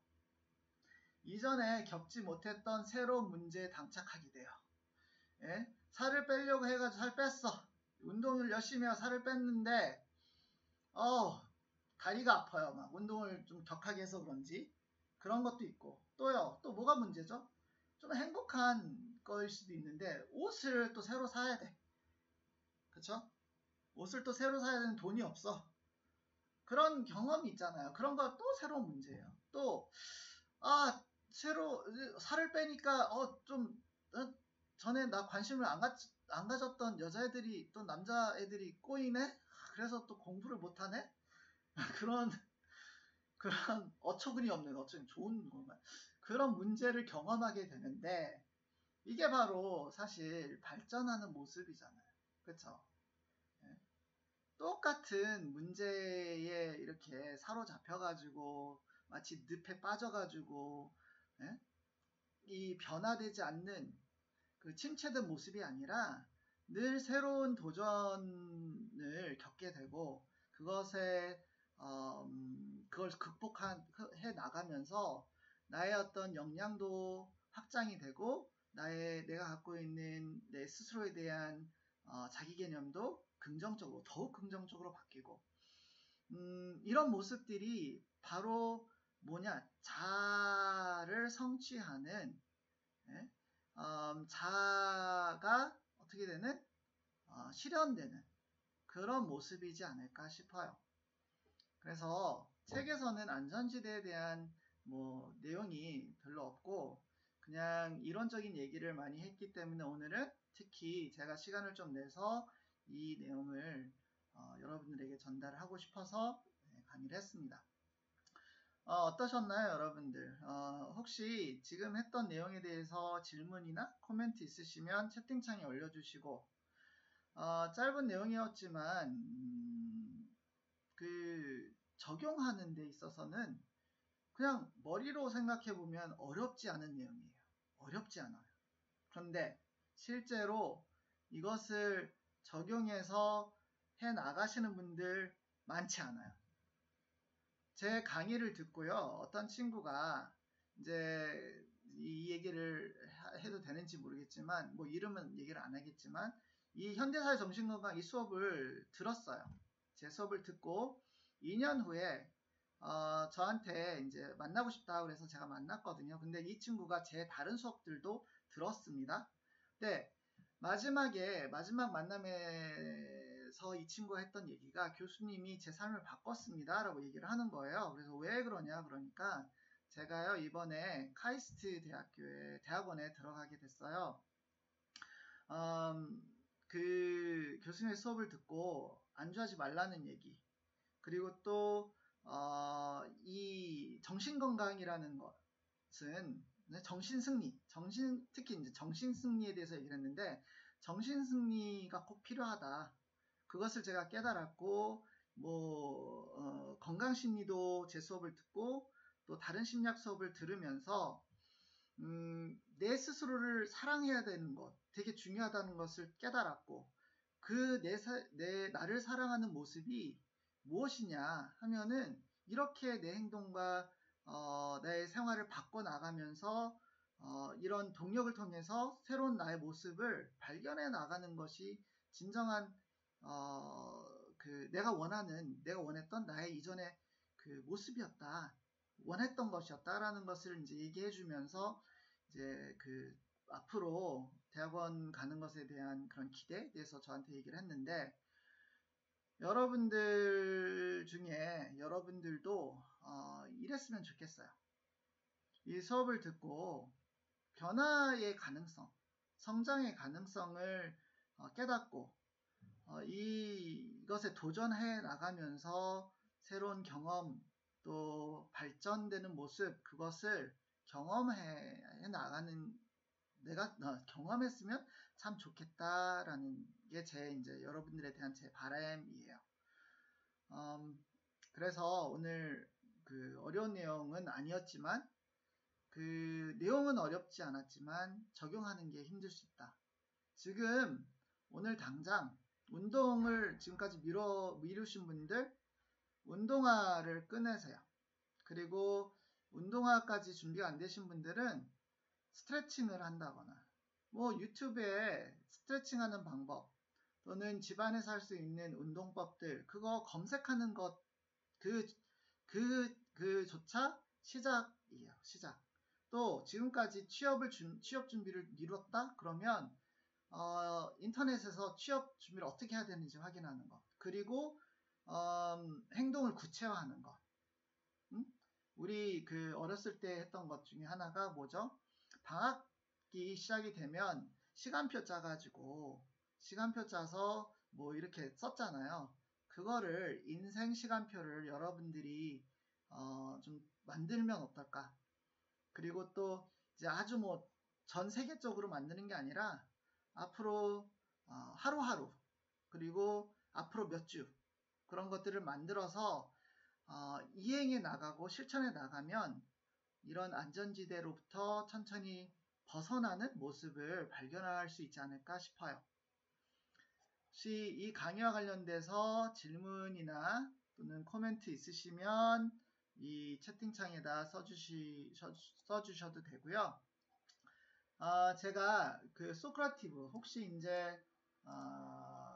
이전에 겪지 못했던 새로운 문제에 당착하게 돼요. 예? 살을 빼려고 해가지고 살 뺐어. 운동을 열심히 해서 살을 뺐는데 다리가 아파요. 막 운동을 좀 격하게 해서 그런지 그런 것도 있고, 또 뭐가 문제죠? 좀 행복한 거일 수도 있는데 옷을 또 새로 사야 돼. 그쵸? 옷을 또 새로 사야 되는 돈이 없어. 그런 경험이 있잖아요. 그런 거 또 새로운 문제예요. 또 새로 살을 빼니까 전에 나 관심을 안 가졌던 여자애들이 또 남자애들이 꼬이네? 그래서 또 공부를 못하네? 그런 어처구니 없는, 어쩌면 좋은 건가요? 그런 문제를 경험하게 되는데 이게 바로 사실 발전하는 모습이잖아요. 그쵸? 예? 똑같은 문제에 이렇게 사로잡혀가지고 마치 늪에 빠져가지고 이 변화되지 않는 그 침체된 모습이 아니라 늘 새로운 도전을 겪게 되고 그걸 극복해 나가면서 나의 어떤 역량도 확장이 되고 내가 갖고 있는 내 스스로에 대한 자기 개념도 더욱 긍정적으로 바뀌고, 이런 모습들이 바로 자아를 성취하는, 자아가 어떻게 되는 실현되는 그런 모습이지 않을까 싶어요. 그래서 책에서는 안전지대에 대한 내용이 별로 없고 그냥 이론적인 얘기를 많이 했기 때문에 오늘은 특히 제가 시간을 좀 내서 이 내용을 여러분들에게 전달을 하고 싶어서 강의를 했습니다. 어떠셨나요, 여러분들? 혹시 지금 했던 내용에 대해서 질문이나 코멘트 있으시면 채팅창에 올려주시고, 짧은 내용이었지만, 적용하는 데 있어서는 그냥 머리로 생각해보면 어렵지 않은 내용이에요. 어렵지 않아요. 그런데 실제로 이것을 적용해서 해 나가시는 분들 많지 않아요. 제 강의를 듣고요. 어떤 친구가 이제 이 얘기를 해도 되는지 모르겠지만 뭐 이름은 얘기를 안 하겠지만 이 현대사회 정신건강 이 수업을 들었어요. 제 수업을 듣고 2년 후에 저한테 이제 만나고 싶다 그래서 제가 만났거든요. 근데 이 친구가 제 다른 수업들도 들었습니다. 근데 마지막 만남에서 이 친구가 했던 얘기가 교수님이 제 삶을 바꿨습니다 라고 얘기를 하는 거예요. 그래서 왜 그러냐 그러니까 제가요 이번에 카이스트 대학원에 들어가게 됐어요. 그 교수님의 수업을 듣고 안주하지 말라는 얘기, 그리고 또 이 정신건강이라는 것은 정신승리, 특히 이제 정신승리에 대해서 얘기를 했는데 정신승리가 꼭 필요하다. 그것을 제가 깨달았고 건강심리도 제 수업을 듣고 또 다른 심리학 수업을 들으면서 내 스스로를 사랑해야 되는 것 되게 중요하다는 것을 깨달았고 그 나를 사랑하는 모습이 무엇이냐 하면은 이렇게 내 행동과 나의 생활을 바꿔나가면서 이런 동력을 통해서 새로운 나의 모습을 발견해 나가는 것이 진정한 내가 원했던 나의 이전의 그 모습이었다, 원했던 것이었다라는 것을 이제 얘기해 주면서 이제 앞으로 대학원 가는 것에 대한 그런 기대에 대해서 저한테 얘기를 했는데, 여러분들 중에 여러분들도 이랬으면 좋겠어요. 이 수업을 듣고 변화의 가능성, 성장의 가능성을 깨닫고 이것에 도전해 나가면서 새로운 경험 또 발전되는 모습, 그것을 경험해 나가는, 내가 경험했으면 참 좋겠다라는 게 이제 여러분들에 대한 제 바람이에요. 그래서 오늘 어려운 내용은 아니었지만 내용은 어렵지 않았지만 적용하는 게 힘들 수 있다. 지금 오늘 당장 운동을 지금까지 미루신 분들 운동화를 꺼내세요. 그리고 운동화까지 준비가 안 되신 분들은 스트레칭을 한다거나 유튜브에 스트레칭하는 방법 또는 집안에서 할 수 있는 운동법들 그거 검색하는 것 그조차 시작이에요. 시작. 또 지금까지 취업 준비를 미뤘다? 그러면 인터넷에서 취업 준비를 어떻게 해야 되는지 확인하는 것, 그리고 행동을 구체화하는 것. 우리 어렸을 때 했던 것 중에 하나가 뭐죠? 방학기 시작이 되면 시간표 짜서 이렇게 썼잖아요. 그거를 인생 시간표를 여러분들이 좀 만들면 어떨까? 그리고 또 이제 아주 전 세계적으로 만드는 게 아니라 앞으로 하루하루, 그리고 앞으로 몇 주, 그런 것들을 만들어서 이행해 나가고 실천해 나가면 이런 안전지대로부터 천천히 벗어나는 모습을 발견할 수 있지 않을까 싶어요. 혹시 이 강의와 관련돼서 질문이나 또는 코멘트 있으시면 이 채팅창에다 써주셔도 되고요. 제가 소크라티브 혹시 이제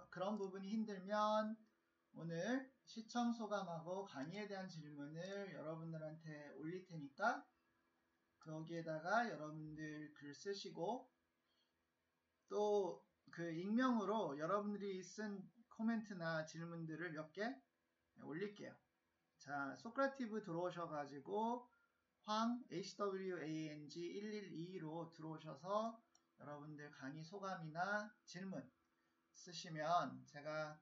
그런 부분이 힘들면 오늘 시청 소감하고 강의에 대한 질문을 여러분들한테 올릴 테니까 거기에다가 여러분들 글 쓰시고 또 익명으로 여러분들이 쓴 코멘트나 질문들을 몇 개 올릴게요. 자, 소크라티브 들어오셔가지고 황 HWANG112로 들어오셔서 여러분들 강의 소감이나 질문 쓰시면 제가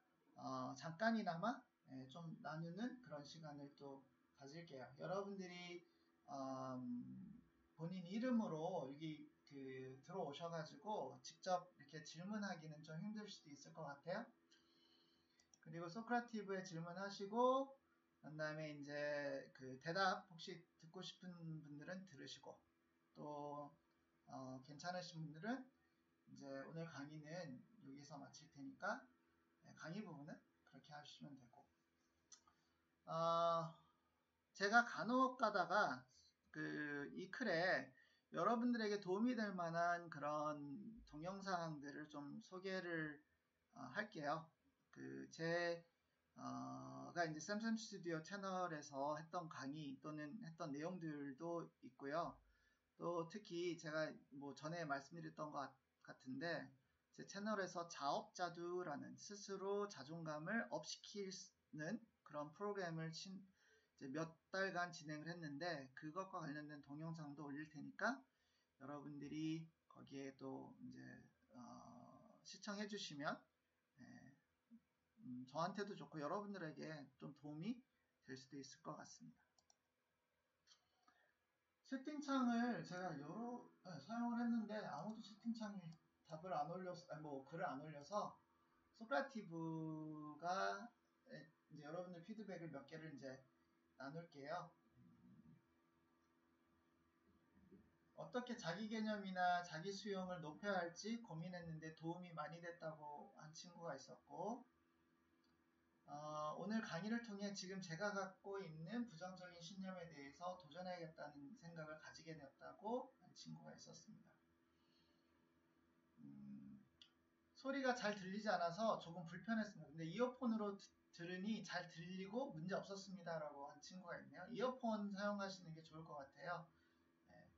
잠깐이나마 좀 나누는 그런 시간을 또 가질게요. 여러분들이 본인 이름으로 여기 들어오셔가지고 직접 이렇게 질문하기는 좀 힘들 수도 있을 것 같아요. 그리고 소크라티브에 질문하시고 그 다음에 이제 대답 혹시 듣고 싶은 분들은 들으시고 또 괜찮으신 분들은 이제 오늘 강의는 여기서 마칠 테니까 강의 부분은 그렇게 하시면 되고 제가 간혹 가다가 이 클에 여러분들에게 도움이 될 만한 그런 동영상들을 좀 소개를 할게요. 가 이제 샘샘 스튜디오 채널에서 했던 강의 또는 했던 내용들도 있고요. 또 특히 제가 뭐 전에 말씀드렸던 것 같은데 제 채널에서 자업자두라는 스스로 자존감을 업시키는 그런 프로그램을 이제 몇 달간 진행을 했는데 그것과 관련된 동영상도 올릴 테니까 여러분들이 거기에 또 이제 시청해 주시면 저한테도 좋고 여러분들에게 좀 도움이 될 수도 있을 것 같습니다. 채팅창을 제가 사용을 했는데 아무도 채팅창에 답을 안 올려서 글을 안 올려서 소크라티브가 이제 여러분들 피드백을 몇 개를 이제 나눌게요. 어떻게 자기 개념이나 자기 수용을 높여야 할지 고민했는데 도움이 많이 됐다고 한 친구가 있었고 오늘 강의를 통해 지금 제가 갖고 있는 부정적인 신념에 대해서 도전해야겠다는 생각을 가지게 되었다고 한 친구가 있었습니다. 소리가 잘 들리지 않아서 조금 불편했습니다. 근데 이어폰으로 들으니 잘 들리고 문제 없었습니다 라고 한 친구가 있네요. 이어폰 사용하시는 게 좋을 것 같아요. 네.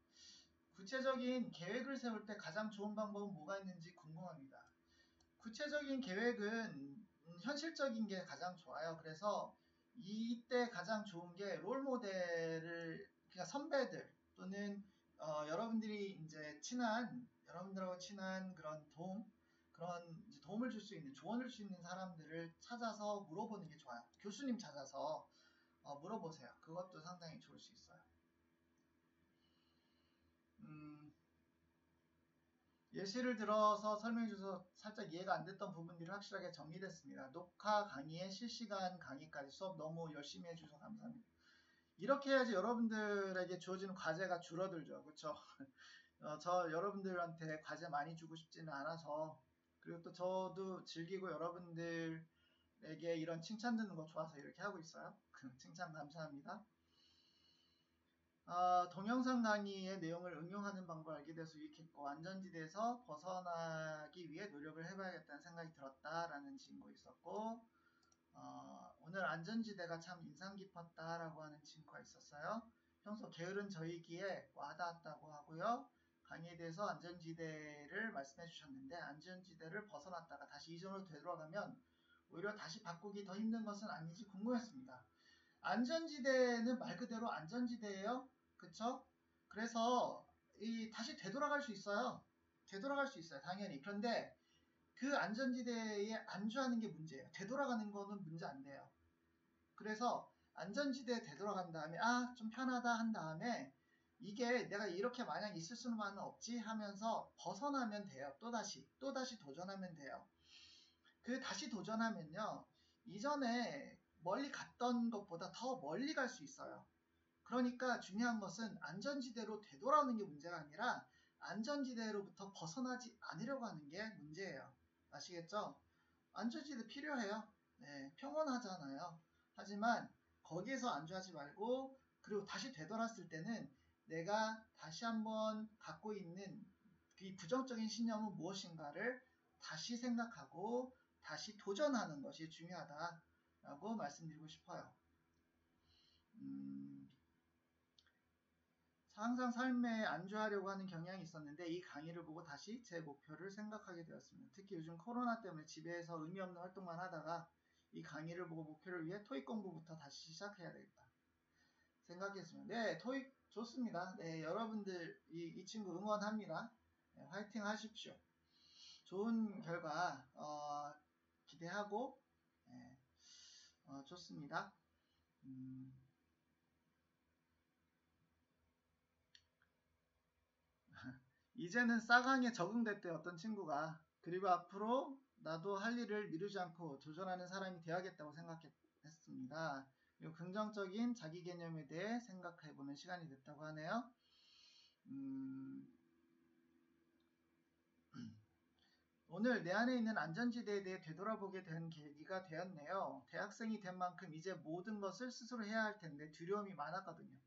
구체적인 계획을 세울 때 가장 좋은 방법은 뭐가 있는지 궁금합니다. 구체적인 계획은 현실적인 게 가장 좋아요. 그래서 이때 가장 좋은 게 롤모델을 그러니까 선배들 또는 여러분들이 이제 여러분들하고 친한 그런 도움을 줄 수 있는 조언을 줄 수 있는 사람들을 찾아서 물어보는 게 좋아요. 교수님 찾아서 물어보세요. 그것도 상당히 좋을 수 있어요. 예시를 들어서 설명해 주셔서 살짝 이해가 안 됐던 부분들이 확실하게 정리됐습니다. 녹화 강의에 실시간 강의까지 수업 너무 열심히 해주셔서 감사합니다. 이렇게 해야지 여러분들에게 주어지는 과제가 줄어들죠. 그렇죠? 저 여러분들한테 과제 많이 주고 싶지는 않아서 그리고 또 저도 즐기고 여러분들에게 이런 칭찬 듣는 거 좋아서 이렇게 하고 있어요. 칭찬 감사합니다. 동영상 강의의 내용을 응용하는 방법을 알게 돼서 유익했고 안전지대에서 벗어나기 위해 노력을 해봐야겠다는 생각이 들었다라는 친구 있었고 오늘 안전지대가 참 인상 깊었다라고 하는 친구가 있었어요. 평소 게으른 저이기에 와닿았다고 하고요. 강의에 대해서 안전지대를 말씀해 주셨는데 안전지대를 벗어났다가 다시 이전으로 되돌아가면 오히려 다시 바꾸기 더 힘든 것은 아닌지 궁금했습니다. 안전지대는 말 그대로 안전지대예요. 그쵸? 그래서 다시 되돌아갈 수 있어요. 되돌아갈 수 있어요. 당연히. 그런데 그 안전지대에 안주하는 게 문제예요. 되돌아가는 거는 문제 안 돼요. 그래서 안전지대에 되돌아간 다음에 좀 편하다 한 다음에 이게 내가 이렇게 마냥 있을 수는 없지 하면서 벗어나면 돼요. 또다시 도전하면 돼요. 다시 도전하면요. 이전에 멀리 갔던 것보다 더 멀리 갈 수 있어요. 그러니까 중요한 것은 안전지대로 되돌아오는 게 문제가 아니라 안전지대로부터 벗어나지 않으려고 하는 게 문제예요. 아시겠죠? 안전지대 필요해요. 네, 평온하잖아요. 하지만 거기에서 안주하지 말고 그리고 다시 되돌았을 때는 내가 다시 한번 갖고 있는 이 부정적인 신념은 무엇인가를 다시 생각하고 다시 도전하는 것이 중요하다라고 말씀드리고 싶어요. 항상 삶에 안주하려고 하는 경향이 있었는데 이 강의를 보고 다시 제 목표를 생각하게 되었습니다. 특히 요즘 코로나 때문에 집에서 의미 없는 활동만 하다가 이 강의를 보고 목표를 위해 토익 공부부터 다시 시작해야 되겠다 생각했습니다. 네, 토익 좋습니다. 네, 여러분들 이 친구 응원합니다. 네, 화이팅 하십시오. 좋은 결과 기대하고 네, 좋습니다. 이제는 싸강에 적응됐대 어떤 친구가. 그리고 앞으로 나도 할 일을 미루지 않고 도전하는 사람이 되어야겠다고 생각했습니다. 그리고 긍정적인 자기 개념에 대해 생각해보는 시간이 됐다고 하네요. 오늘 내 안에 있는 안전지대에 대해 되돌아보게 된 계기가 되었네요. 대학생이 된 만큼 이제 모든 것을 스스로 해야 할 텐데 두려움이 많았거든요.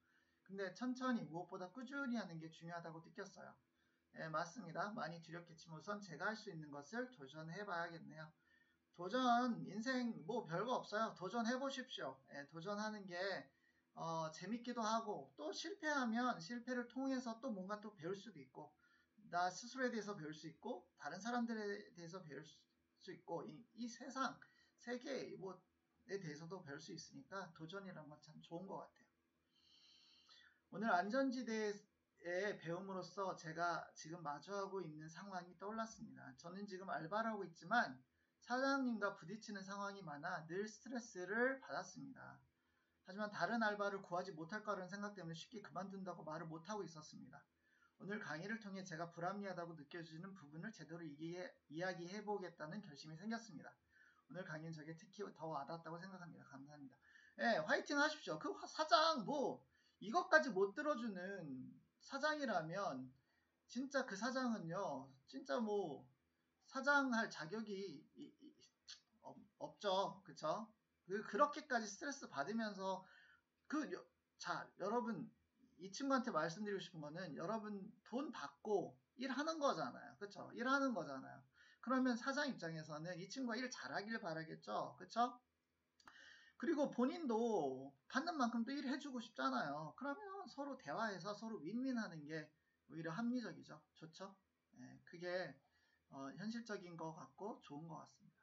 근데 천천히 무엇보다 꾸준히 하는 게 중요하다고 느꼈어요. 네, 맞습니다. 많이 두렵겠지만 우선 제가 할 수 있는 것을 도전해 봐야겠네요. 도전, 인생 뭐 별거 없어요. 도전해 보십시오. 네, 도전하는 게 재밌기도 하고 또 실패하면 실패를 통해서 또 뭔가 또 배울 수도 있고 나 스스로에 대해서 배울 수 있고 다른 사람들에 대해서 배울 수 있고 이 세상, 세계 뭐에 대해서도 배울 수 있으니까 도전이란 건 참 좋은 것 같아요. 오늘 안전지대에 배움으로써 제가 지금 마주하고 있는 상황이 떠올랐습니다. 저는 지금 알바를 하고 있지만 사장님과 부딪히는 상황이 많아 늘 스트레스를 받았습니다. 하지만 다른 알바를 구하지 못할 거라는 생각 때문에 쉽게 그만둔다고 말을 못하고 있었습니다. 오늘 강의를 통해 제가 불합리하다고 느껴지는 부분을 제대로 이야기해 보겠다는 결심이 생겼습니다. 오늘 강의는 저게 특히 더 와닿았다고 생각합니다. 감사합니다. 네, 화이팅 하십시오. 그 사장 이것까지 못 들어주는 사장이라면 진짜 그 사장은요. 진짜 사장할 자격이 없죠. 그쵸? 그렇게까지 스트레스 받으면서 여러분 이 친구한테 말씀드리고 싶은 거는 여러분 돈 받고 일하는 거잖아요. 그쵸? 일하는 거잖아요. 그러면 사장 입장에서는 이 친구가 일 잘하길 바라겠죠. 그쵸? 그리고 본인도 받는 만큼 또 일해주고 싶잖아요. 그러면 서로 대화해서 서로 윈윈하는 게 오히려 합리적이죠. 좋죠? 네, 그게 현실적인 것 같고 좋은 것 같습니다.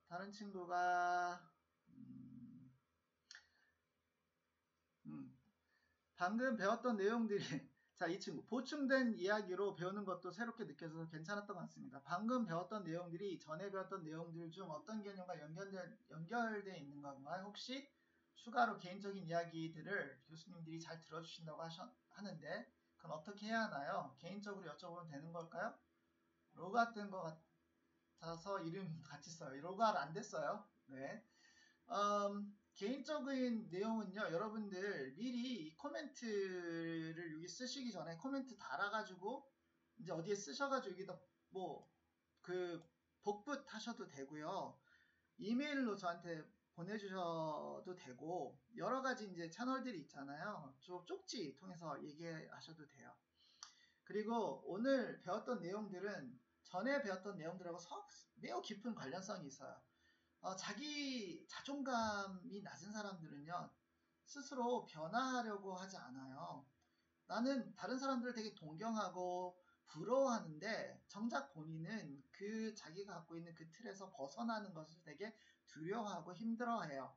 다른 친구가 방금 배웠던 내용들이 자, 이 친구 보충된 이야기로 배우는 것도 새롭게 느껴져서 괜찮았던 것 같습니다. 방금 배웠던 내용들이 전에 배웠던 내용들 중 어떤 개념과 연결되어 있는 건가요? 혹시 추가로 개인적인 이야기들을 교수님들이 잘 들어주신다고 하는데 그건 어떻게 해야 하나요? 개인적으로 여쭤보면 되는 걸까요? 로가 뜬 것 같아서 이름 같이 써요. 로가 안 됐어요. 네. 개인적인 내용은요, 여러분들 미리 코멘트를 여기 쓰시기 전에 코멘트 달아가지고 이제 어디에 쓰셔가지고 여기다 복붙 하셔도 되고요. 이메일로 저한테 보내주셔도 되고 여러 가지 이제 채널들이 있잖아요. 쪽지 통해서 얘기하셔도 돼요. 그리고 오늘 배웠던 내용들은 전에 배웠던 내용들하고 매우 깊은 관련성이 있어요. 자기 자존감이 낮은 사람들은요, 스스로 변화하려고 하지 않아요. 나는 다른 사람들을 되게 동경하고 부러워하는데 정작 본인은 자기가 갖고 있는 그 틀에서 벗어나는 것을 되게 두려워하고 힘들어해요.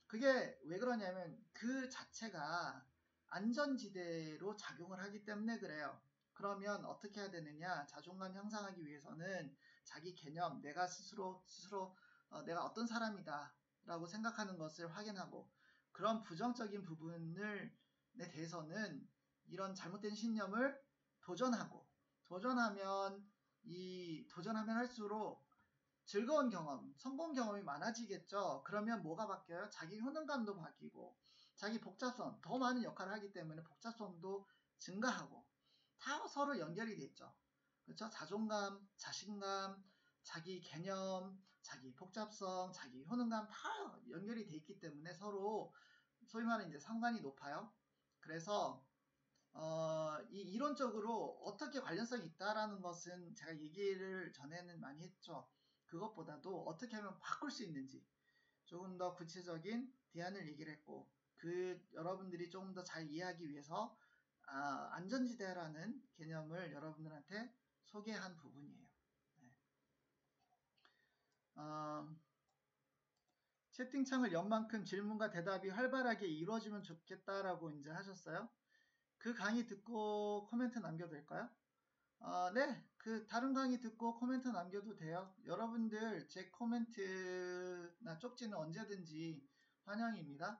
그게 왜 그러냐면 그 자체가 안전지대로 작용을 하기 때문에 그래요. 그러면 어떻게 해야 되느냐? 자존감 향상하기 위해서는 자기 개념, 내가 스스로 내가 어떤 사람이다 라고 생각하는 것을 확인하고 그런 부정적인 부분에 대해서는 이런 잘못된 신념을 도전하면 할수록 즐거운 경험, 성공 경험이 많아지겠죠. 그러면 뭐가 바뀌어요? 자기 효능감도 바뀌고 자기 복잡성, 더 많은 역할을 하기 때문에 복잡성도 증가하고 다 서로 연결이 돼 있죠. 그렇죠? 자존감, 자신감, 자기 개념, 자기 복잡성, 자기 효능감 다 연결이 돼 있기 때문에 서로 소위 말하는 이제 상관이 높아요. 그래서 이론적으로 어떻게 관련성이 있다라는 것은 제가 얘기를 전에는 많이 했죠. 그것보다도 어떻게 하면 바꿀 수 있는지 조금 더 구체적인 대안을 얘기를 했고 여러분들이 조금 더 잘 이해하기 위해서 안전지대라는 개념을 여러분들한테 소개한 부분이에요. 네. 채팅창을 연 만큼 질문과 대답이 활발하게 이루어지면 좋겠다라고 이제 하셨어요. 그 강의 듣고 코멘트 남겨도 될까요? 네, 그 다른 강의 듣고 코멘트 남겨도 돼요. 여러분들 제 코멘트나 쪽지는 언제든지 환영입니다.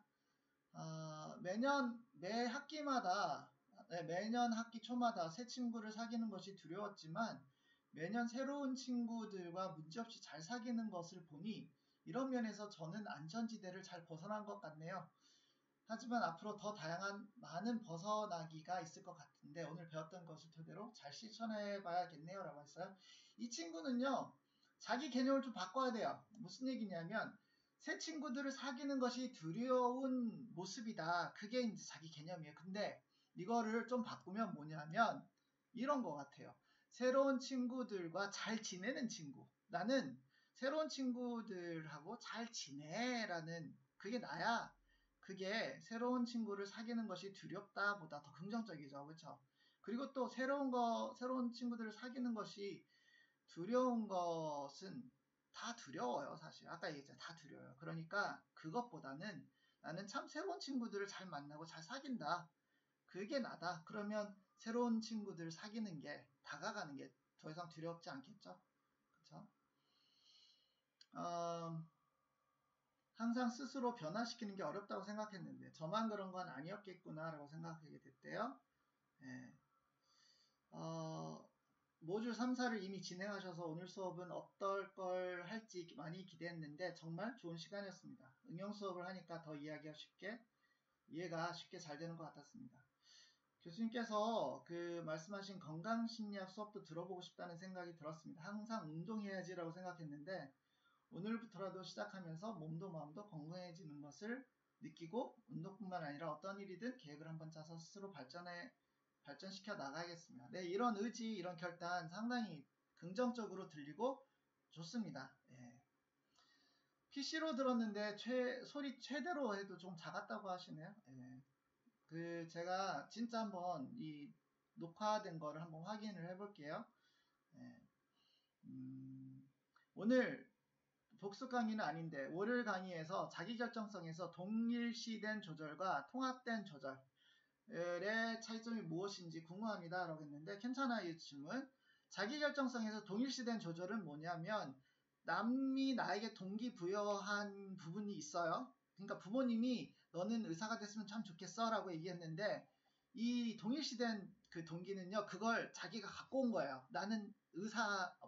매 학기마다, 매년 학기 초마다 새 친구를 사귀는 것이 두려웠지만 매년 새로운 친구들과 문제없이 잘 사귀는 것을 보니 이런 면에서 저는 안전지대를 잘 벗어난 것 같네요. 하지만 앞으로 더 다양한 많은 벗어나기가 있을 것 같은데 오늘 배웠던 것을 토대로 잘 실천해 봐야겠네요 라고 했어요. 이 친구는요, 자기 개념을 좀 바꿔야 돼요. 무슨 얘기냐면 새 친구들을 사귀는 것이 두려운 모습이다. 그게 이제 자기 개념이에요. 근데 이거를 좀 바꾸면 뭐냐면 이런 것 같아요. 새로운 친구들과 잘 지내는 친구. 나는 새로운 친구들하고 잘 지내라는 그게 나야. 그게 새로운 친구를 사귀는 것이 두렵다 보다 더 긍정적이죠. 그렇죠? 그리고 또 새로운 친구들을 사귀는 것이 두려운 것은 다 두려워요, 사실. 아까 얘기했잖아요. 다 두려워요. 그러니까 그것보다는 나는 참 새로운 친구들을 잘 만나고 잘 사귄다. 그게 나다. 그러면 새로운 친구들을 사귀는 게, 다가가는 게 더 이상 두렵지 않겠죠? 그렇죠? 항상 스스로 변화시키는 게 어렵다고 생각했는데 저만 그런 건 아니었겠구나라고 생각하게 됐대요. 예. 모듈 3, 4를 이미 진행하셔서 오늘 수업은 어떨 걸 할지 많이 기대했는데 정말 좋은 시간이었습니다. 응용 수업을 하니까 더 이해가 쉽게 잘 되는 것 같았습니다. 교수님께서 그 말씀하신 건강심리학 수업도 들어보고 싶다는 생각이 들었습니다. 항상 운동해야지라고 생각했는데 오늘부터라도 시작하면서 몸도 마음도 건강해지는 것을 느끼고 운동뿐만 아니라 어떤 일이든 계획을 한번 짜서 스스로 발전시켜 나가야겠습니다. 네, 이런 의지, 이런 결단 상당히 긍정적으로 들리고 좋습니다. 예. PC로 들었는데 소리 최대로 해도 좀 작았다고 하시네요. 예. 제가 진짜 한번 이 녹화된 거를 한번 확인을 해볼게요. 예. 오늘 복수 강의는 아닌데 월요일 강의에서 자기결정성에서 동일시된 조절과 통합된 조절의 차이점이 무엇인지 궁금합니다 라고 했는데 괜찮아요 이 질문. 자기결정성에서 동일시된 조절은 뭐냐면 남이 나에게 동기부여한 부분이 있어요. 그러니까 부모님이 너는 의사가 됐으면 참 좋겠어 라고 얘기했는데 이 동일시된 그 동기는요, 그걸 자기가 갖고 온 거예요. 나는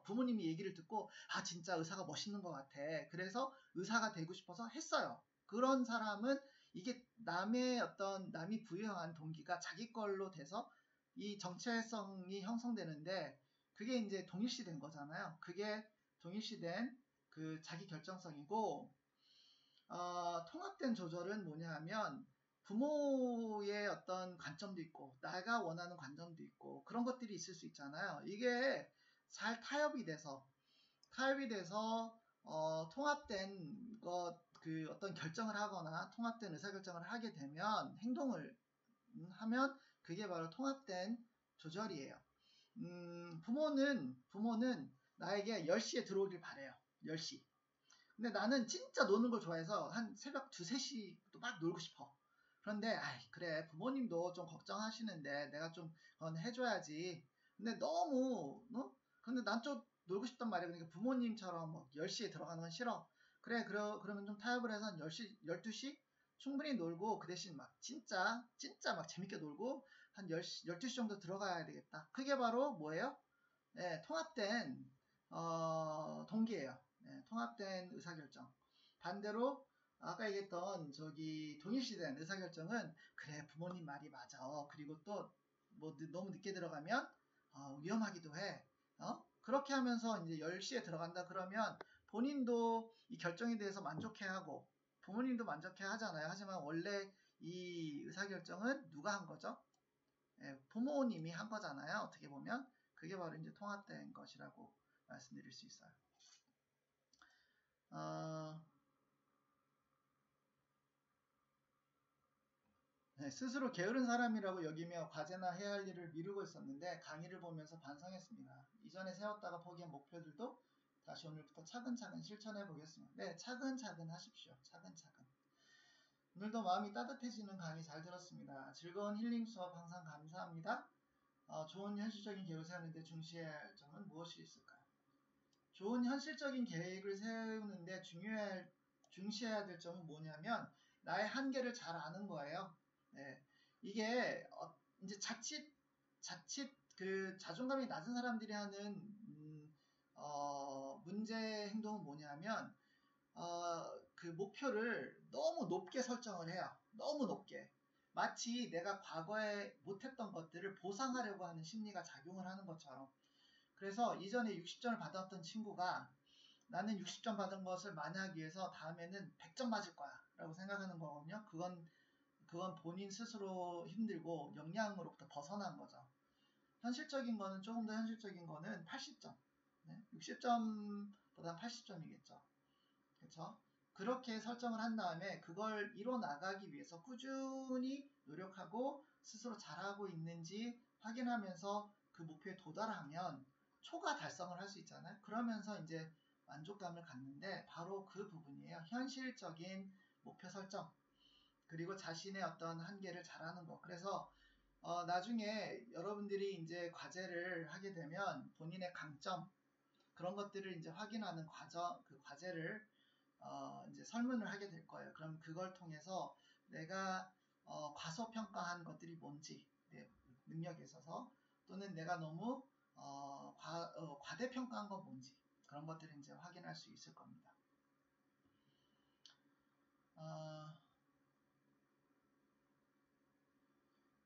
부모님이 얘기를 듣고 진짜 의사가 멋있는 것 같아. 그래서 의사가 되고 싶어서 했어요. 그런 사람은 이게 남이 부여한 동기가 자기 걸로 돼서 이 정체성이 형성되는데 그게 이제 동일시된 거잖아요. 그게 동일시된 그 자기 결정성이고 통합된 조절은 뭐냐 하면 부모의 어떤 관점도 있고 내가 원하는 관점도 있고 그런 것들이 있을 수 있잖아요. 이게 잘 타협이 돼서 통합된 어떤 결정을 하거나 통합된 의사결정을 하게 되면 행동을 하면 그게 바로 통합된 조절이에요. 부모는 나에게 10시에 들어오길 바래요. 10시. 근데 나는 진짜 노는 걸 좋아해서 한 새벽 2, 3시도 막 놀고 싶어. 그런데 그래 부모님도 좀 걱정하시는데 내가 좀 해줘야지. 근데 너무 근데 난 좀 놀고 싶단 말이야. 그러니까 부모님처럼 뭐 10시에 들어가는 건 싫어. 그래 그러면 좀 타협을 해서 한 10시 12시 충분히 놀고 그 대신 막 진짜 막 재밌게 놀고 한 10시 12시 정도 들어가야 되겠다. 그게 바로 뭐예요? 통합된 동기예요. 통합된 의사결정. 반대로 아까 얘기했던 동일시된 의사결정은 그래 부모님 말이 맞아. 그리고 또 뭐 너무 늦게 들어가면 위험하기도 해. 그렇게 하면서 이제 10시에 들어간다 그러면 본인도 이 결정에 대해서 만족해하고 부모님도 만족해하잖아요. 하지만 원래 이 의사결정은 누가 한 거죠? 부모님이 한 거잖아요. 어떻게 보면 그게 바로 이제 통합된 것이라고 말씀드릴 수 있어요. 스스로 게으른 사람이라고 여기며 과제나 해야 할 일을 미루고 있었는데 강의를 보면서 반성했습니다. 이전에 세웠다가 포기한 목표들도 다시 오늘부터 차근차근 실천해 보겠습니다. 네, 차근차근 하십시오. 차근차근. 오늘도 마음이 따뜻해지는 강의 잘 들었습니다. 즐거운 힐링 수업 항상 감사합니다. 좋은 현실적인 계획을 세우는데 중시해야 할 점은 무엇이 있을까요? 좋은 현실적인 계획을 세우는데 중시해야 될 점은 뭐냐면 나의 한계를 잘 아는 거예요. 네. 이게 이제 자칫 그 자존감이 낮은 사람들이 하는 문제 행동은 뭐냐면 그 목표를 너무 높게 설정을 해요. 너무 높게. 마치 내가 과거에 못했던 것들을 보상하려고 하는 심리가 작용을 하는 것처럼. 그래서 이전에 60점을 받았던 친구가 나는 60점 받은 것을 만회하기 위해서 다음에는 100점 맞을 거야 라고 생각하는 거거든요. 그건 본인 스스로 힘들고 역량으로부터 벗어난 거죠. 현실적인 거는 조금 더 현실적인 거는 80점. 네? 60점보다 80점이겠죠. 그렇죠? 그렇게 설정을 한 다음에 그걸 이뤄 나가기 위해서 꾸준히 노력하고 스스로 잘하고 있는지 확인하면서 그 목표에 도달하면 초과 달성을 할 수 있잖아요. 그러면서 이제 만족감을 갖는데 바로 그 부분이에요. 현실적인 목표 설정 그리고 자신의 어떤 한계를 잘하는 거. 그래서 나중에 여러분들이 이제 과제를 하게 되면 본인의 강점 그런 것들을 이제 확인하는 과정, 그 과제를 이제 설문을 하게 될 거예요. 그럼 그걸 통해서 내가 과소평가한 것들이 뭔지 내 능력에 있어서 또는 내가 너무 과대평가한 건 뭔지 그런 것들을 이제 확인할 수 있을 겁니다.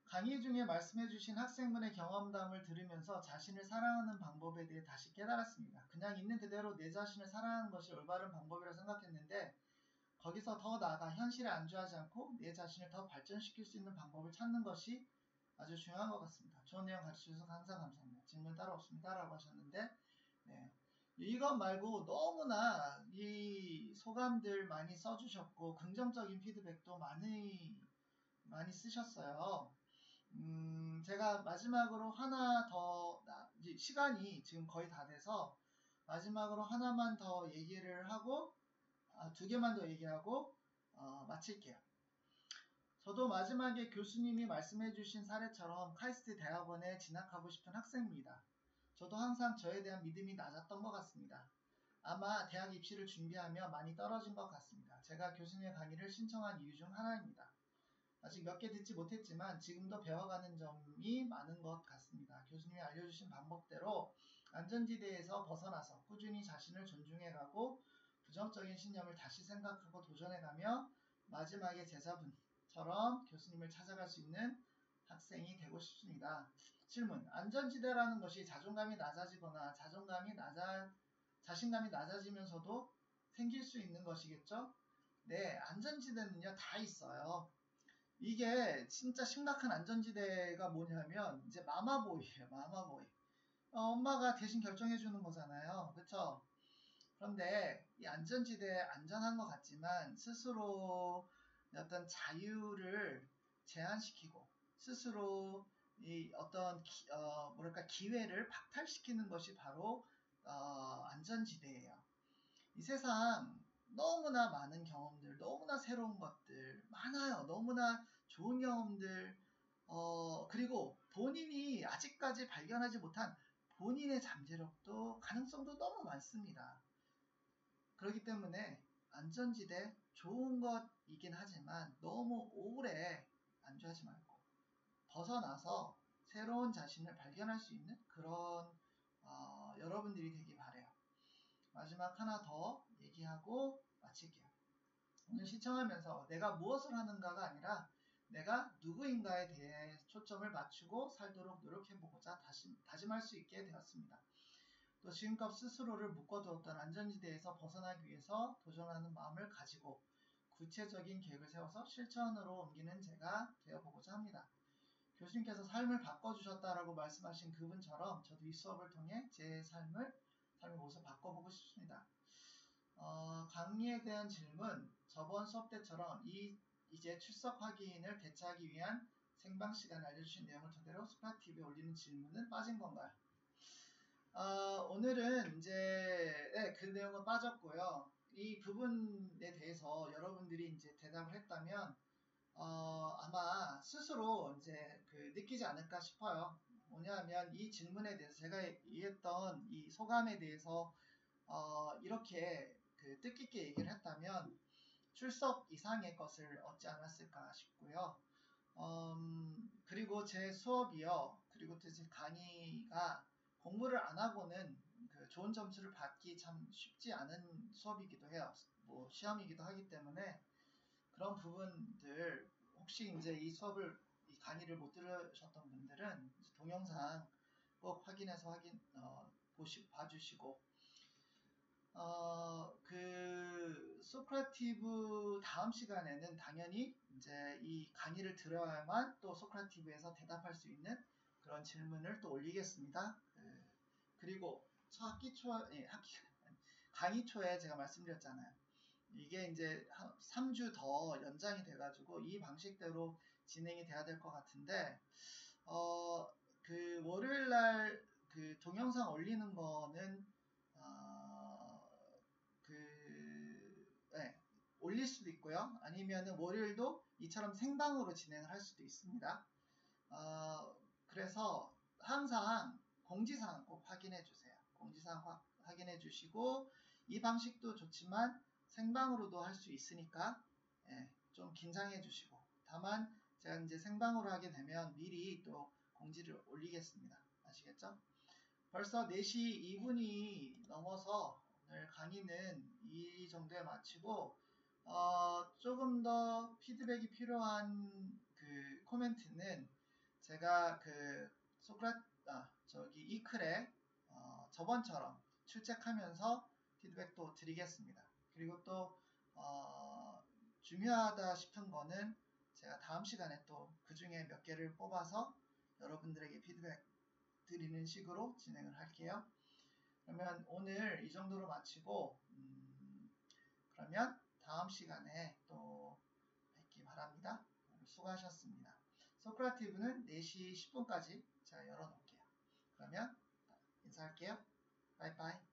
강의 중에 말씀해주신 학생분의 경험담을 들으면서 자신을 사랑하는 방법에 대해 다시 깨달았습니다. 그냥 있는 그대로 내 자신을 사랑하는 것이 올바른 방법이라 생각했는데 거기서 더 나아가 현실에 안주하지 않고 내 자신을 더 발전시킬 수 있는 방법을 찾는 것이 아주 중요한 것 같습니다. 좋은 내용 가르쳐주셔서 항상 감사합니다. 질문 따로 없습니다. 라고 하셨는데 네. 이것 말고 너무나 이 소감들 많이 써주셨고 긍정적인 피드백도 많이 쓰셨어요. 제가 마지막으로 하나 더, 이제 시간이 지금 거의 다 돼서 마지막으로 하나만 더 얘기를 하고, 두 개만 더 얘기하고, 마칠게요. 저도 마지막에 교수님이 말씀해주신 사례처럼 카이스트 대학원에 진학하고 싶은 학생입니다. 저도 항상 저에 대한 믿음이 낮았던 것 같습니다. 아마 대학 입시를 준비하며 많이 떨어진 것 같습니다. 제가 교수님의 강의를 신청한 이유 중 하나입니다. 아직 몇 개 듣지 못했지만 지금도 배워가는 점이 많은 것 같습니다. 교수님이 알려주신 방법대로 안전지대에서 벗어나서 꾸준히 자신을 존중해가고 부정적인 신념을 다시 생각하고 도전해가며 마지막에 제자분처럼 교수님을 찾아갈 수 있는 학생이 되고 싶습니다. 질문. 안전지대라는 것이 자존감이 낮아지거나 자신감이 낮아지면서도 생길 수 있는 것이겠죠? 네, 안전지대는요, 다 있어요. 이게 진짜 심각한 안전지대가 뭐냐면 이제 마마보이예요. 마마보이. 엄마가 대신 결정해 주는 거잖아요. 그쵸? 그런데 이 안전지대 안전한 것 같지만 스스로 어떤 자유를 제한시키고 스스로 이 어떤 기회를 박탈시키는 것이 바로 안전지대예요. 이 세상 너무나 많은 경험들, 너무나 새로운 것들 많아요. 너무나 좋은 경험들, 그리고 본인이 아직까지 발견하지 못한 본인의 잠재력도 가능성도 너무 많습니다. 그렇기 때문에 안전지대 좋은 것이긴 하지만 너무 오래 안주하지 말고 벗어나서 새로운 자신을 발견할 수 있는 그런 여러분들이 되길 바래요. 마지막 하나 더 얘기하고 마칠게요. 오늘 시청하면서 내가 무엇을 하는가가 아니라 내가 누구인가에 대해 초점을 맞추고 살도록 노력해보고자 다짐할 수 있게 되었습니다. 또 지금껏 스스로를 묶어두었던 안전지대에서 벗어나기 위해서 도전하는 마음을 가지고 구체적인 계획을 세워서 실천으로 옮기는 제가 되어보고자 합니다. 교수님께서 삶을 바꿔주셨다라고 말씀하신 그분처럼 저도 이 수업을 통해 제 삶의 모습을 바꿔보고 싶습니다. 강의에 대한 질문, 저번 수업 때처럼 이제 출석 확인을 대체하기 위한 생방 시간에 알려주신 내용을 토대로 스파TV에 올리는 질문은 빠진 건가요? 오늘은 이제 그 내용은 빠졌고요. 이 부분에 대해서 여러분들이 이제 대답을 했다면 아마 스스로 이제 느끼지 않을까 싶어요. 뭐냐면 이 질문에 대해서 제가 얘기했던 이 소감에 대해서 이렇게 뜻깊게 얘기를 했다면 출석 이상의 것을 얻지 않았을까 싶고요. 그리고 제 수업이요. 그리고 또 제 강의가 공부를 안 하고는 좋은 점수를 받기 참 쉽지 않은 수업이기도 해요. 뭐 시험이기도 하기 때문에 그런 부분들 혹시 이제 이 수업을 이 강의를 못 들으셨던 분들은 동영상 꼭 확인해서 봐주시고 소크라티브 다음 시간에는 당연히 이제 이 강의를 들어야만 또 소크라티브에서 대답할 수 있는 그런 질문을 또 올리겠습니다. 그리고 강의 초에 제가 말씀드렸잖아요. 이게 이제 3주 더 연장이 돼가지고 이 방식대로 진행이 돼야 될 것 같은데, 월요일날 동영상 올리는 거는, 올릴 수도 있고요. 아니면은 월요일도 이처럼 생방으로 진행을 할 수도 있습니다. 그래서 항상 공지사항 꼭 확인해 주세요. 공지사항 확인해 주시고, 이 방식도 좋지만 생방으로도 할 수 있으니까 좀 긴장해 주시고, 다만 제가 이제 생방으로 하게 되면 미리 또 공지를 올리겠습니다. 아시겠죠? 벌써 4시 2분이 넘어서 오늘 강의는 이 정도에 마치고, 조금 더 피드백이 필요한 코멘트는 제가 이클에 저번처럼 출첵하면서 피드백도 드리겠습니다. 그리고 또 중요하다 싶은 거는 제가 다음 시간에 또 그 중에 몇 개를 뽑아서 여러분들에게 피드백 드리는 식으로 진행을 할게요. 그러면 오늘 이 정도로 마치고 그러면 다음 시간에 또 뵙기 바랍니다. 수고하셨습니다. 소크라티브는 4시 10분까지 제가 열어놓을게요. 그러면 인사할게요. 바이바이.